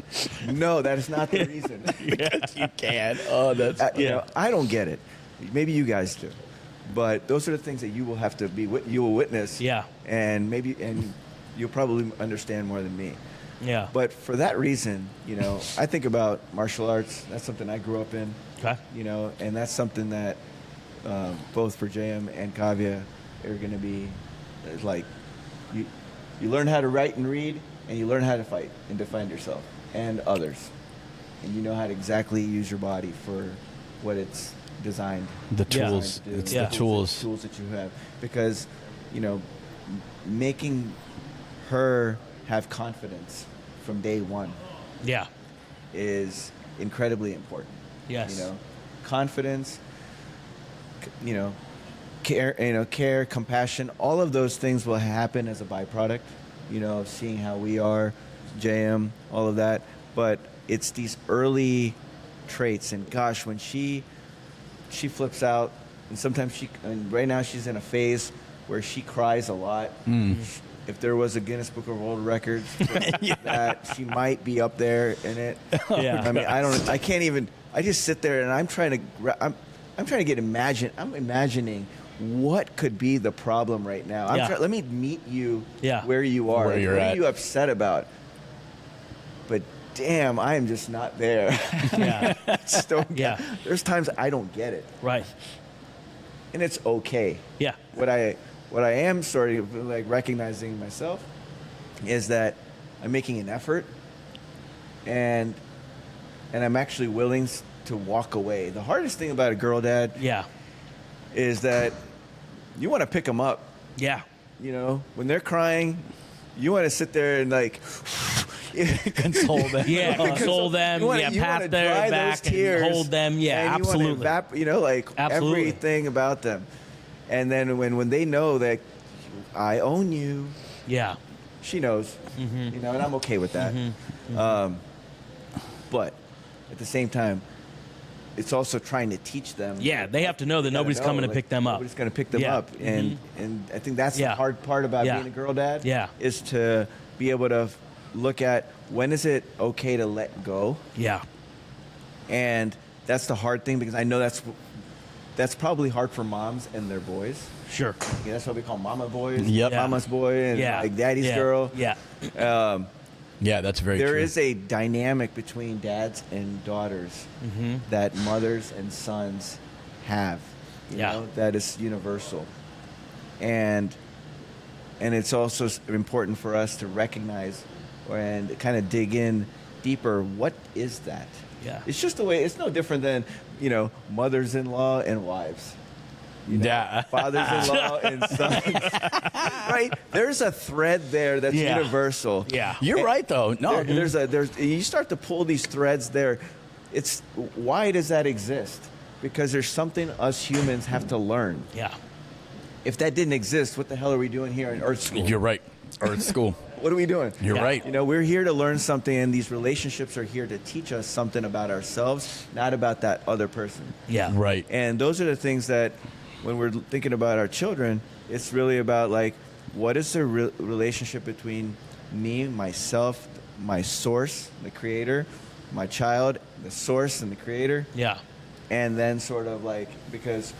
No, that is not the reason. Because you can. Oh, that's you know, I don't get it. Maybe you guys do, but those are the things that you will have to you will witness. Yeah. And you'll probably understand more than me. Yeah. But for that reason, you know, I think about martial arts. That's something I grew up in. Okay. You know, and that's something that both for JM and Kavya are going to be like, you learn how to write and read, and you learn how to fight and defend yourself and others, and you know how to exactly use your body for what it's designed. The tools. To do. It's the tools. The tools that you have, because, you know, making her have confidence from day one Yeah. is incredibly important. Yes. You know, confidence, you know, care, compassion, all of those things will happen as a byproduct, you know, of seeing how we are, JM, all of that. But it's these early traits, and gosh, when she flips out, and sometimes and right now she's in a phase where she cries a lot. If there was a Guinness Book of World Records, that she might be up there in it. Yeah. I mean, I can't even. I just sit there and I'm trying to I'm imagining what could be the problem right now. Let me meet you where you are. Where you're what at. are you upset about? But damn, I am just not there. Yeah. There's times I don't get it. Right. And it's okay. Yeah. What I am sort of like recognizing myself is that I'm making an effort, and I'm actually willing to walk away. The hardest thing about a girl dad is that you want to pick them up. Yeah. You know, when they're crying, you want to sit there and like console them. Yeah, console them. Pat their back and hold them. Yeah, and absolutely. You know, like Absolutely. everything about them. And then when they know that I own you, she knows. You know, and I'm okay with that. But at the same time, it's also trying to teach them. Yeah, they have to know that nobody's coming to pick them up. Nobody's going to pick them up. And I think that's the hard part about being a girl dad. Is to be able to look at when is it okay to let go. Yeah. And that's the hard thing, because I know that's probably hard for moms and their boys. Sure. Yeah, that's what we call mama boys. Yep. Mama's boy and like daddy's girl. Yeah. Yeah, that's very true. There is a dynamic between dads and daughters that mothers and sons have. You know, that is universal. And it's also important for us to recognize and kind of dig in deeper. What is that? Yeah. It's just the way. It's no different than, you know, mothers-in-law and wives. You know, fathers-in-law and sons. Right? There's a thread there that's universal. Yeah. You're right, though. No, there's you start to pull these threads there. It's why does that exist? Because there's something us humans have to learn. Yeah. If that didn't exist, what the hell are we doing here in Earth School? You're right. Earth School. What are we doing? You're right. You know, we're here to learn something, and these relationships are here to teach us something about ourselves, not about that other person. Yeah. Right. And those are the things that, when we're thinking about our children, it's really about, like, what is the relationship between me, myself, my source, the creator, my child, the source and the creator. Yeah. And then sort of like, because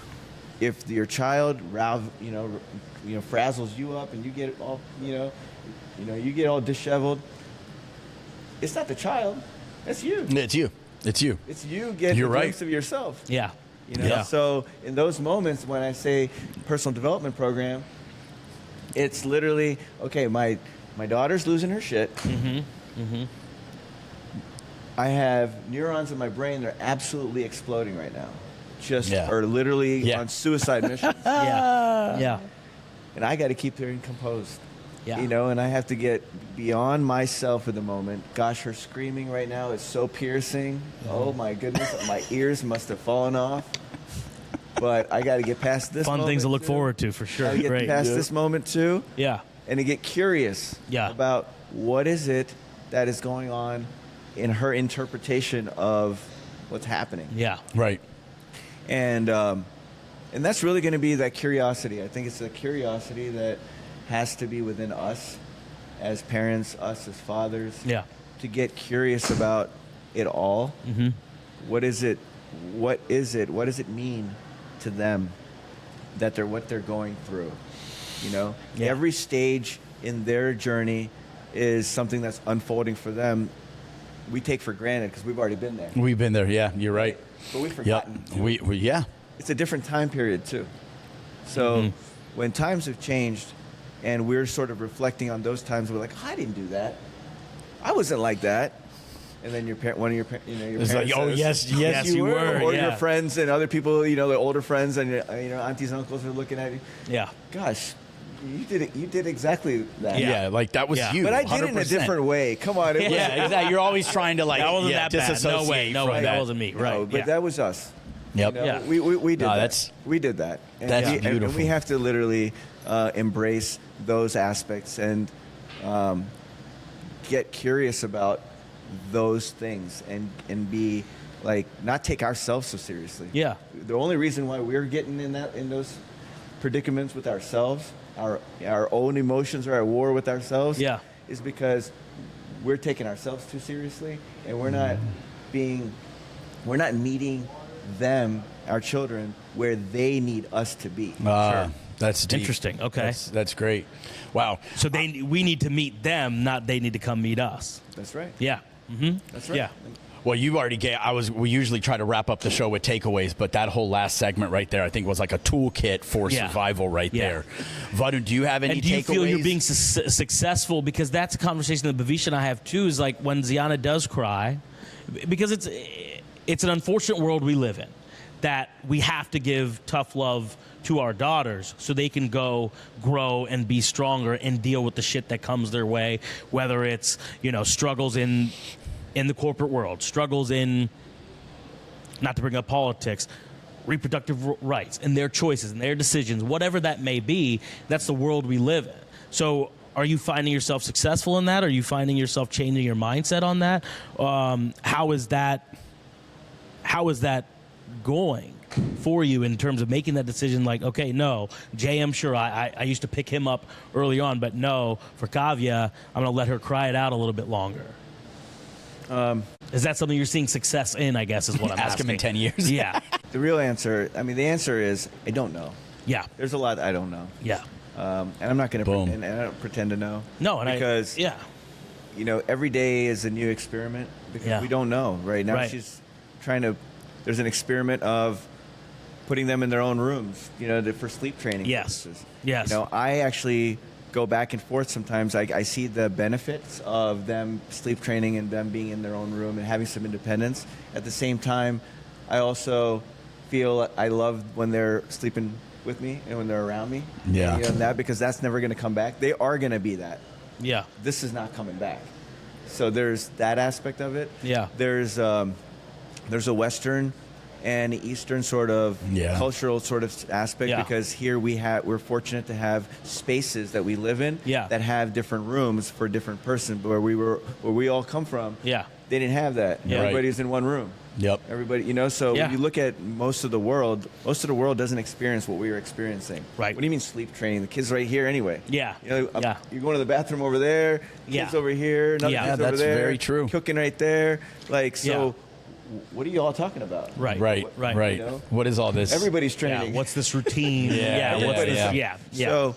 if your child, frazzles you up and you get all, you get all disheveled, it's not the child, it's you. It's you. It's you. It's you getting a glimpse of yourself. Yeah. You know? So in those moments when I say personal development program, it's literally, okay, my daughter's losing her shit. I have neurons in my brain that are absolutely exploding right now. Or literally on suicide missions. Yeah. And I got to keep her composed. Yeah. And I have to get beyond myself for the moment. Gosh, her screaming right now is so piercing. Oh my goodness, my ears must have fallen off. But I got to get past this Fun moment things to look too. forward to, for sure. I get Great. past this moment too. Yeah. And to get curious about what is it that is going on in her interpretation of what's happening. Yeah. Right. And And that's really going to be that curiosity. I think it's a curiosity that has to be within us as parents, us as fathers, to get curious about it all. Mm-hmm. What is it? What is it? What does it mean to them that they're what they're going through? You know, every stage in their journey is something that's unfolding for them. We take for granted because we've already been there. We've been there. Yeah, you're right. But we've forgotten. Yep. We It's a different time period too. So when times have changed, and we're sort of reflecting on those times, we're like, I didn't do that. I wasn't like that. And then one of your it's parents like, oh says, yes, you were. Or your friends and other people, the older friends and aunties and uncles are looking at you. Yeah. Gosh, you did exactly that. Yeah, like that was you. But I did it in a 100%. different way. Come on. Yeah, exactly. You're always trying to that wasn't that bad. disassociate. No way. That wasn't me. Right. No, but that was us. Yep. Yeah. We did that. We did that. And that's and beautiful. we have to literally embrace those aspects and get curious about those things and be like not take ourselves so seriously. Yeah. The only reason why we're getting in those predicaments with ourselves, our own emotions are at war with ourselves, is because we're taking ourselves too seriously and we're not meeting them, our children, where they need us to be. Sure. That's deep. Interesting. Okay. That's great. Wow. So we need to meet them, not they need to come meet us. That's right. Yeah. Mm-hmm. That's right. Yeah. Well, you already gave. We usually try to wrap up the show with takeaways, but that whole last segment right there, I think, was like a toolkit for survival right there. Varun, do you have any takeaways? And do you feel you're being successful? Because that's a conversation that Bhavisha and I have too. Is like when Ziana does cry, because it's an unfortunate world we live in, that we have to give tough love to our daughters so they can go grow and be stronger and deal with the shit that comes their way, whether it's struggles in the corporate world, struggles in, not to bring up politics, reproductive rights and their choices and their decisions, whatever that may be. That's the world we live in. So are you finding yourself successful in that? Are you finding yourself changing your mindset on that? How is that going for you in terms of making that decision? Like, okay, no, Jay, I'm sure I used to pick him up early on, but no, for Kavya, I'm going to let her cry it out a little bit longer. Is that something you're seeing success in, I guess, is what I'm asking. asking. Him in 10 years. Yeah. The real answer, the answer is I don't know. Yeah. There's a lot I don't know. Yeah. And I'm not going to pretend, and I don't pretend to know. No, because every day is a new experiment because we don't know. Right now she's trying to, there's an experiment of putting them in their own rooms, for sleep training purposes. Yes. I actually go back and forth sometimes. I see the benefits of them sleep training and them being in their own room and having some independence. At the same time, I also feel I love when they're sleeping with me and when they're around me. Yeah. That because that's never going to come back. They are going to be that. Yeah. This is not coming back. So there's that aspect of it. Yeah. There's a Western and Eastern sort of cultural sort of aspect because here we're fortunate to have spaces that we live in that have different rooms for different persons. But where we all come from, they didn't have that. Yeah. Everybody's in one room. Yep. Everybody, so when you look at most of the world doesn't experience what we are experiencing. Right. What do you mean sleep training? The kids right here anyway. Yeah. You're going to the bathroom over there. Kids over here. Another kids over that's there. very true. Cooking right there. What are you all talking about? Right. What is all this? Everybody's training. Yeah. What's this routine? So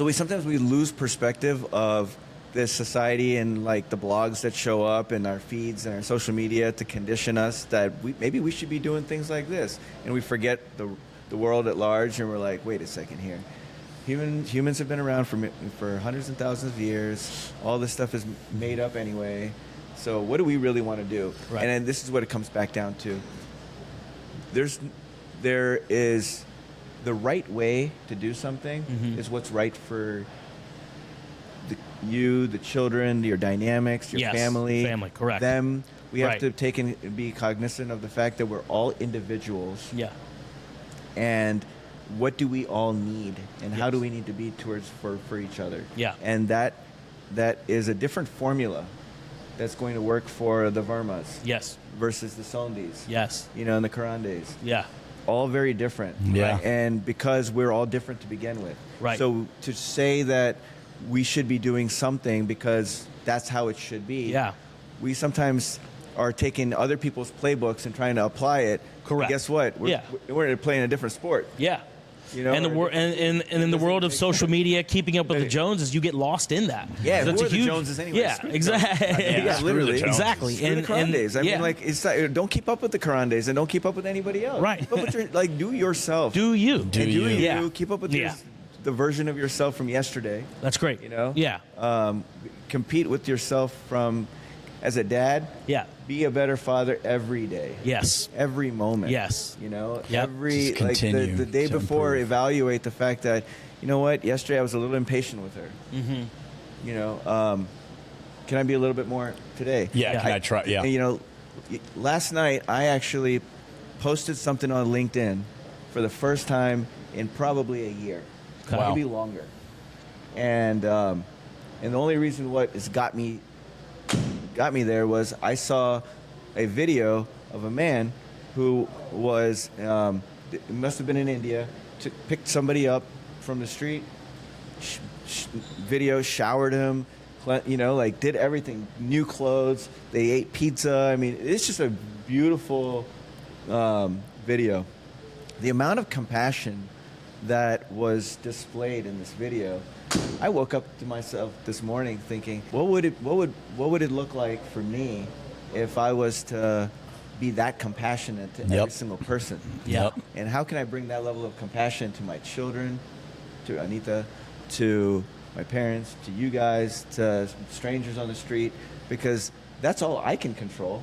we sometimes lose perspective of this society and like the blogs that show up and our feeds and our social media to condition us that maybe we should be doing things like this, and we forget the world at large, and we're like, wait a second here. Humans have been around for hundreds and thousands of years. All this stuff is made up anyway. So what do we really want to do? Right. And then this is what it comes back down to. There is the right way to do something is what's right for the children, your dynamics, your family, correct. Them. We have to take and be cognizant of the fact that we're all individuals. Yeah. And what do we all need, and how do we need to be for each other? Yeah. And that is a different formula that's going to work for the Varmas. Yes. Versus the Sondis. Yes. And the Karandes. Yeah. all very different. Yeah. Right? And because we're all different to begin with. Right. So to say that we should be doing something because that's how it should be. Yeah. We sometimes are taking other people's playbooks and trying to apply it. Correct. And guess what? We're playing a different sport. Yeah. You know, and in the world of social media, keeping up with the Joneses, you get lost in that. Yeah, so who are the Joneses anyway? Yeah, exactly. Yeah, literally, exactly. Screw the Karandes. I mean, like, it's not, don't keep up with the Karandes and don't keep up with anybody else. Right. Keep up with your, do yourself. Do you? Do you? Yeah. Keep up with the version of yourself from yesterday. That's great. You know. Yeah. Compete with yourself from, as a dad. Yeah. Be a better father every day. Yes. Every moment. Yes. You know, Yep. every Just like continue the day to before, improve. evaluate the fact that, you know what, yesterday I was a little impatient with her. Mm-hmm. You know, can I be a little bit more today? Yeah, can I try? Yeah. You know, last night I actually posted something on LinkedIn for the first time in probably a year, Wow. maybe longer. And the only reason what has got me there was I saw a video of a man who was it must have been in India, picked somebody up from the street, video, showered him, you know, like did everything, new clothes, they ate pizza. I mean, it's just a beautiful video. The amount of compassion that was displayed in this video, I woke up to myself this morning thinking, what would it look like for me if I was to be that compassionate to every single person? Yep. And how can I bring that level of compassion to my children, to Anita, to my parents, to you guys, to strangers on the street? Because that's all I can control,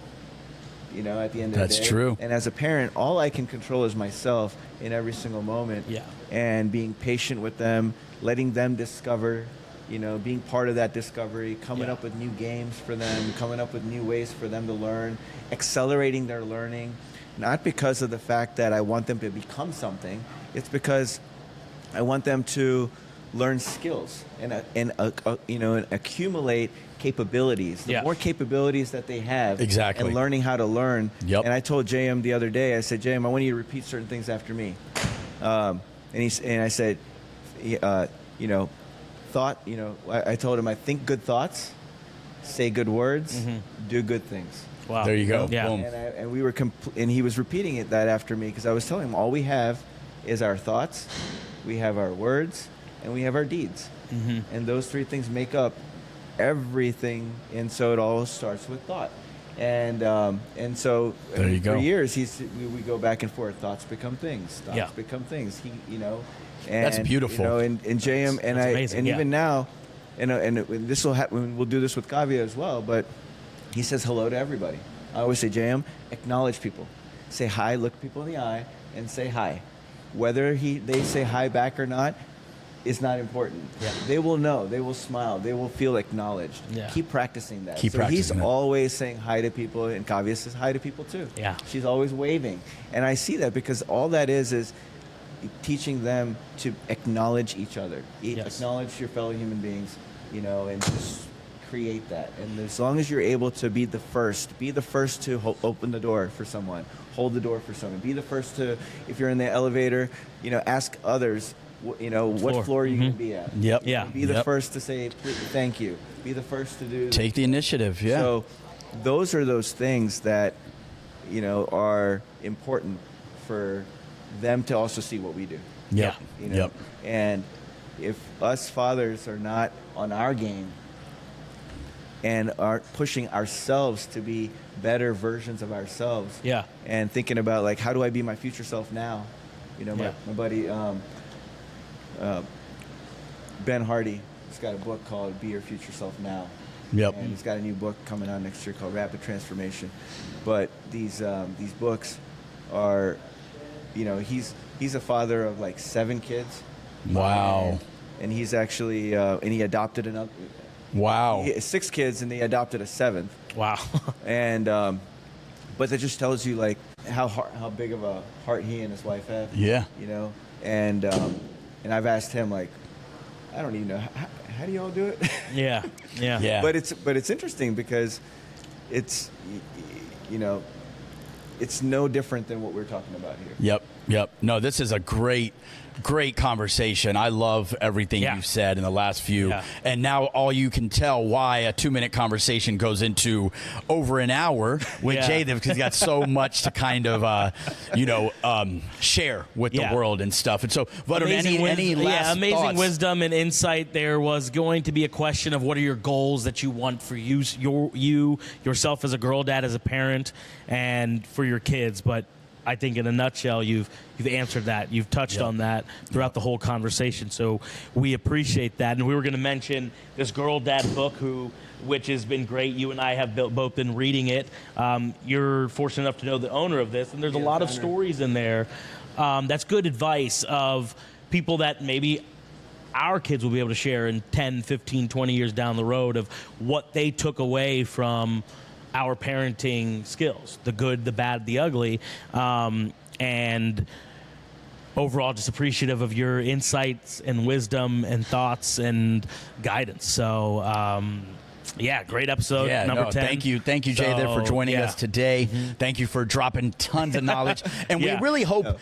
you know, at the end of the day. That's true. And as a parent, all I can control is myself in every single moment. Yeah. And being patient with them, letting them discover, you know, being part of that discovery, coming up with new games for them, coming up with new ways for them to learn, accelerating their learning, not because of the fact that I want them to become something. It's because I want them to learn skills and you know, and accumulate capabilities. The more capabilities that they have, Exactly. and learning how to learn. Yep. And I told JM the other day, I said, JM, I want you to repeat certain things after me. And I said, you know, thought. You know, I told him, I think good thoughts, say good words, do good things. Wow. There you go. Yeah. Boom. And we were and he was repeating it that after me, because I was telling him all we have is our thoughts, we have our words, and we have our deeds. And those three things make up everything. And so it all starts with thought. And so There you go. for years we go back and forth. Thoughts become things. Thoughts become things. You know. And, That's beautiful. You know, and JM and that's I amazing, and yeah. even now, and this will happen. We'll do this with Kavya as well. But he says hello to everybody. I always say, JM, acknowledge people. Say hi, look people in the eye, and say hi. Whether they say hi back or not is not important. Yeah. They will know. They will smile. They will feel acknowledged. Yeah. Keep practicing that. Keep so he's practicing it. always saying hi to people, and Kavya says hi to people too. Yeah. She's always waving. And I see that because all that is teaching them to acknowledge each other. Yes. Acknowledge your fellow human beings, you know, and just create that. And as long as you're able to be the first to open the door for someone, hold the door for someone, be the first to, if you're in the elevator, you know, ask others, you know, what floor are you going to be at? Yep. Yeah. Be the first to say thank you. Be the first to do. Take the initiative. Yeah. So those are those things that, you know, are important for them to also see what we do. Yep. You know? Yep. And if us fathers are not on our game and are pushing ourselves to be better versions of ourselves, Yeah. and thinking about, like, how do I be my future self now? You know, Yeah. my buddy Ben Hardy has got a book called Be Your Future Self Now. Yep. And he's got a new book coming out next year called Rapid Transformation. But these books are, you know, he's a father of like 7 kids. Wow. And he's actually and he adopted another. Wow. He has 6 kids, and they adopted a 7th. Wow. And but that just tells you, like, how big of a heart he and his wife have. Yeah. You know, and I've asked him, like, I don't even know, how do you all do it? Yeah. Yeah. Yeah. But it's interesting because it's, you know, it's no different than what we're talking about here. Yep. Yep. No, this is a great conversation. I love everything you've said in the last few. Yeah. And now all you can tell why a 2-minute conversation goes into over an hour with Jaydev, because he's got so much to kind of, share with the world and stuff. And so, Varun, any last amazing thoughts? Wisdom and insight. There was going to be a question of what are your goals that you want for yourself as a girl dad, as a parent, and for your kids. But I think in a nutshell, you've answered that. You've touched on that throughout the whole conversation. So we appreciate that. And we were going to mention this Girl Dad book, which has been great. You and I have both been reading it. You're fortunate enough to know the owner of this, and there's a lot of stories in there. That's good advice of people that maybe our kids will be able to share in 10, 15, 20 years down the road of what they took away from our parenting skills, the good, the bad, the ugly, and overall just appreciative of your insights and wisdom and thoughts and guidance. So, great episode, number 10. Thank you, Jaydev, for joining us today. Thank you for dropping tons of knowledge, and we really hope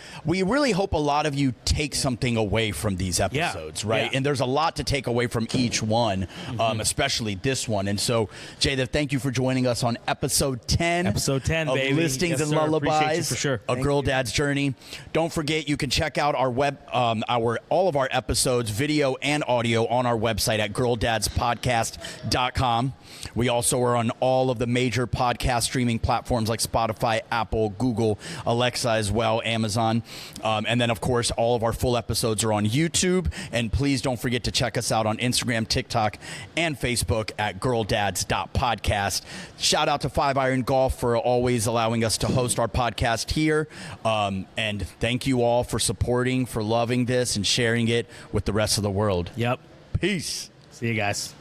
a lot of you take something away from these episodes, right? And there's a lot to take away from each one, especially this one. And so, Jaydev, thank you for joining us on episode 10. Episode 10, of baby. Listings and Lullabies, for sure. A Girl Dad's Journey. Don't forget, you can check out our all of our episodes, video and audio, on our website at girldadspodcast.com. We also are on all of the major podcast streaming platforms like Spotify, Apple, Google, Alexa as well, Amazon. And then, of course, all of our full episodes are on YouTube. And please don't forget to check us out on Instagram, TikTok, and Facebook at girldads.podcast. Shout out to 5 Iron Golf for always allowing us to host our podcast here. And thank you all for supporting, for loving this, and sharing it with the rest of the world. Yep. Peace. See you guys.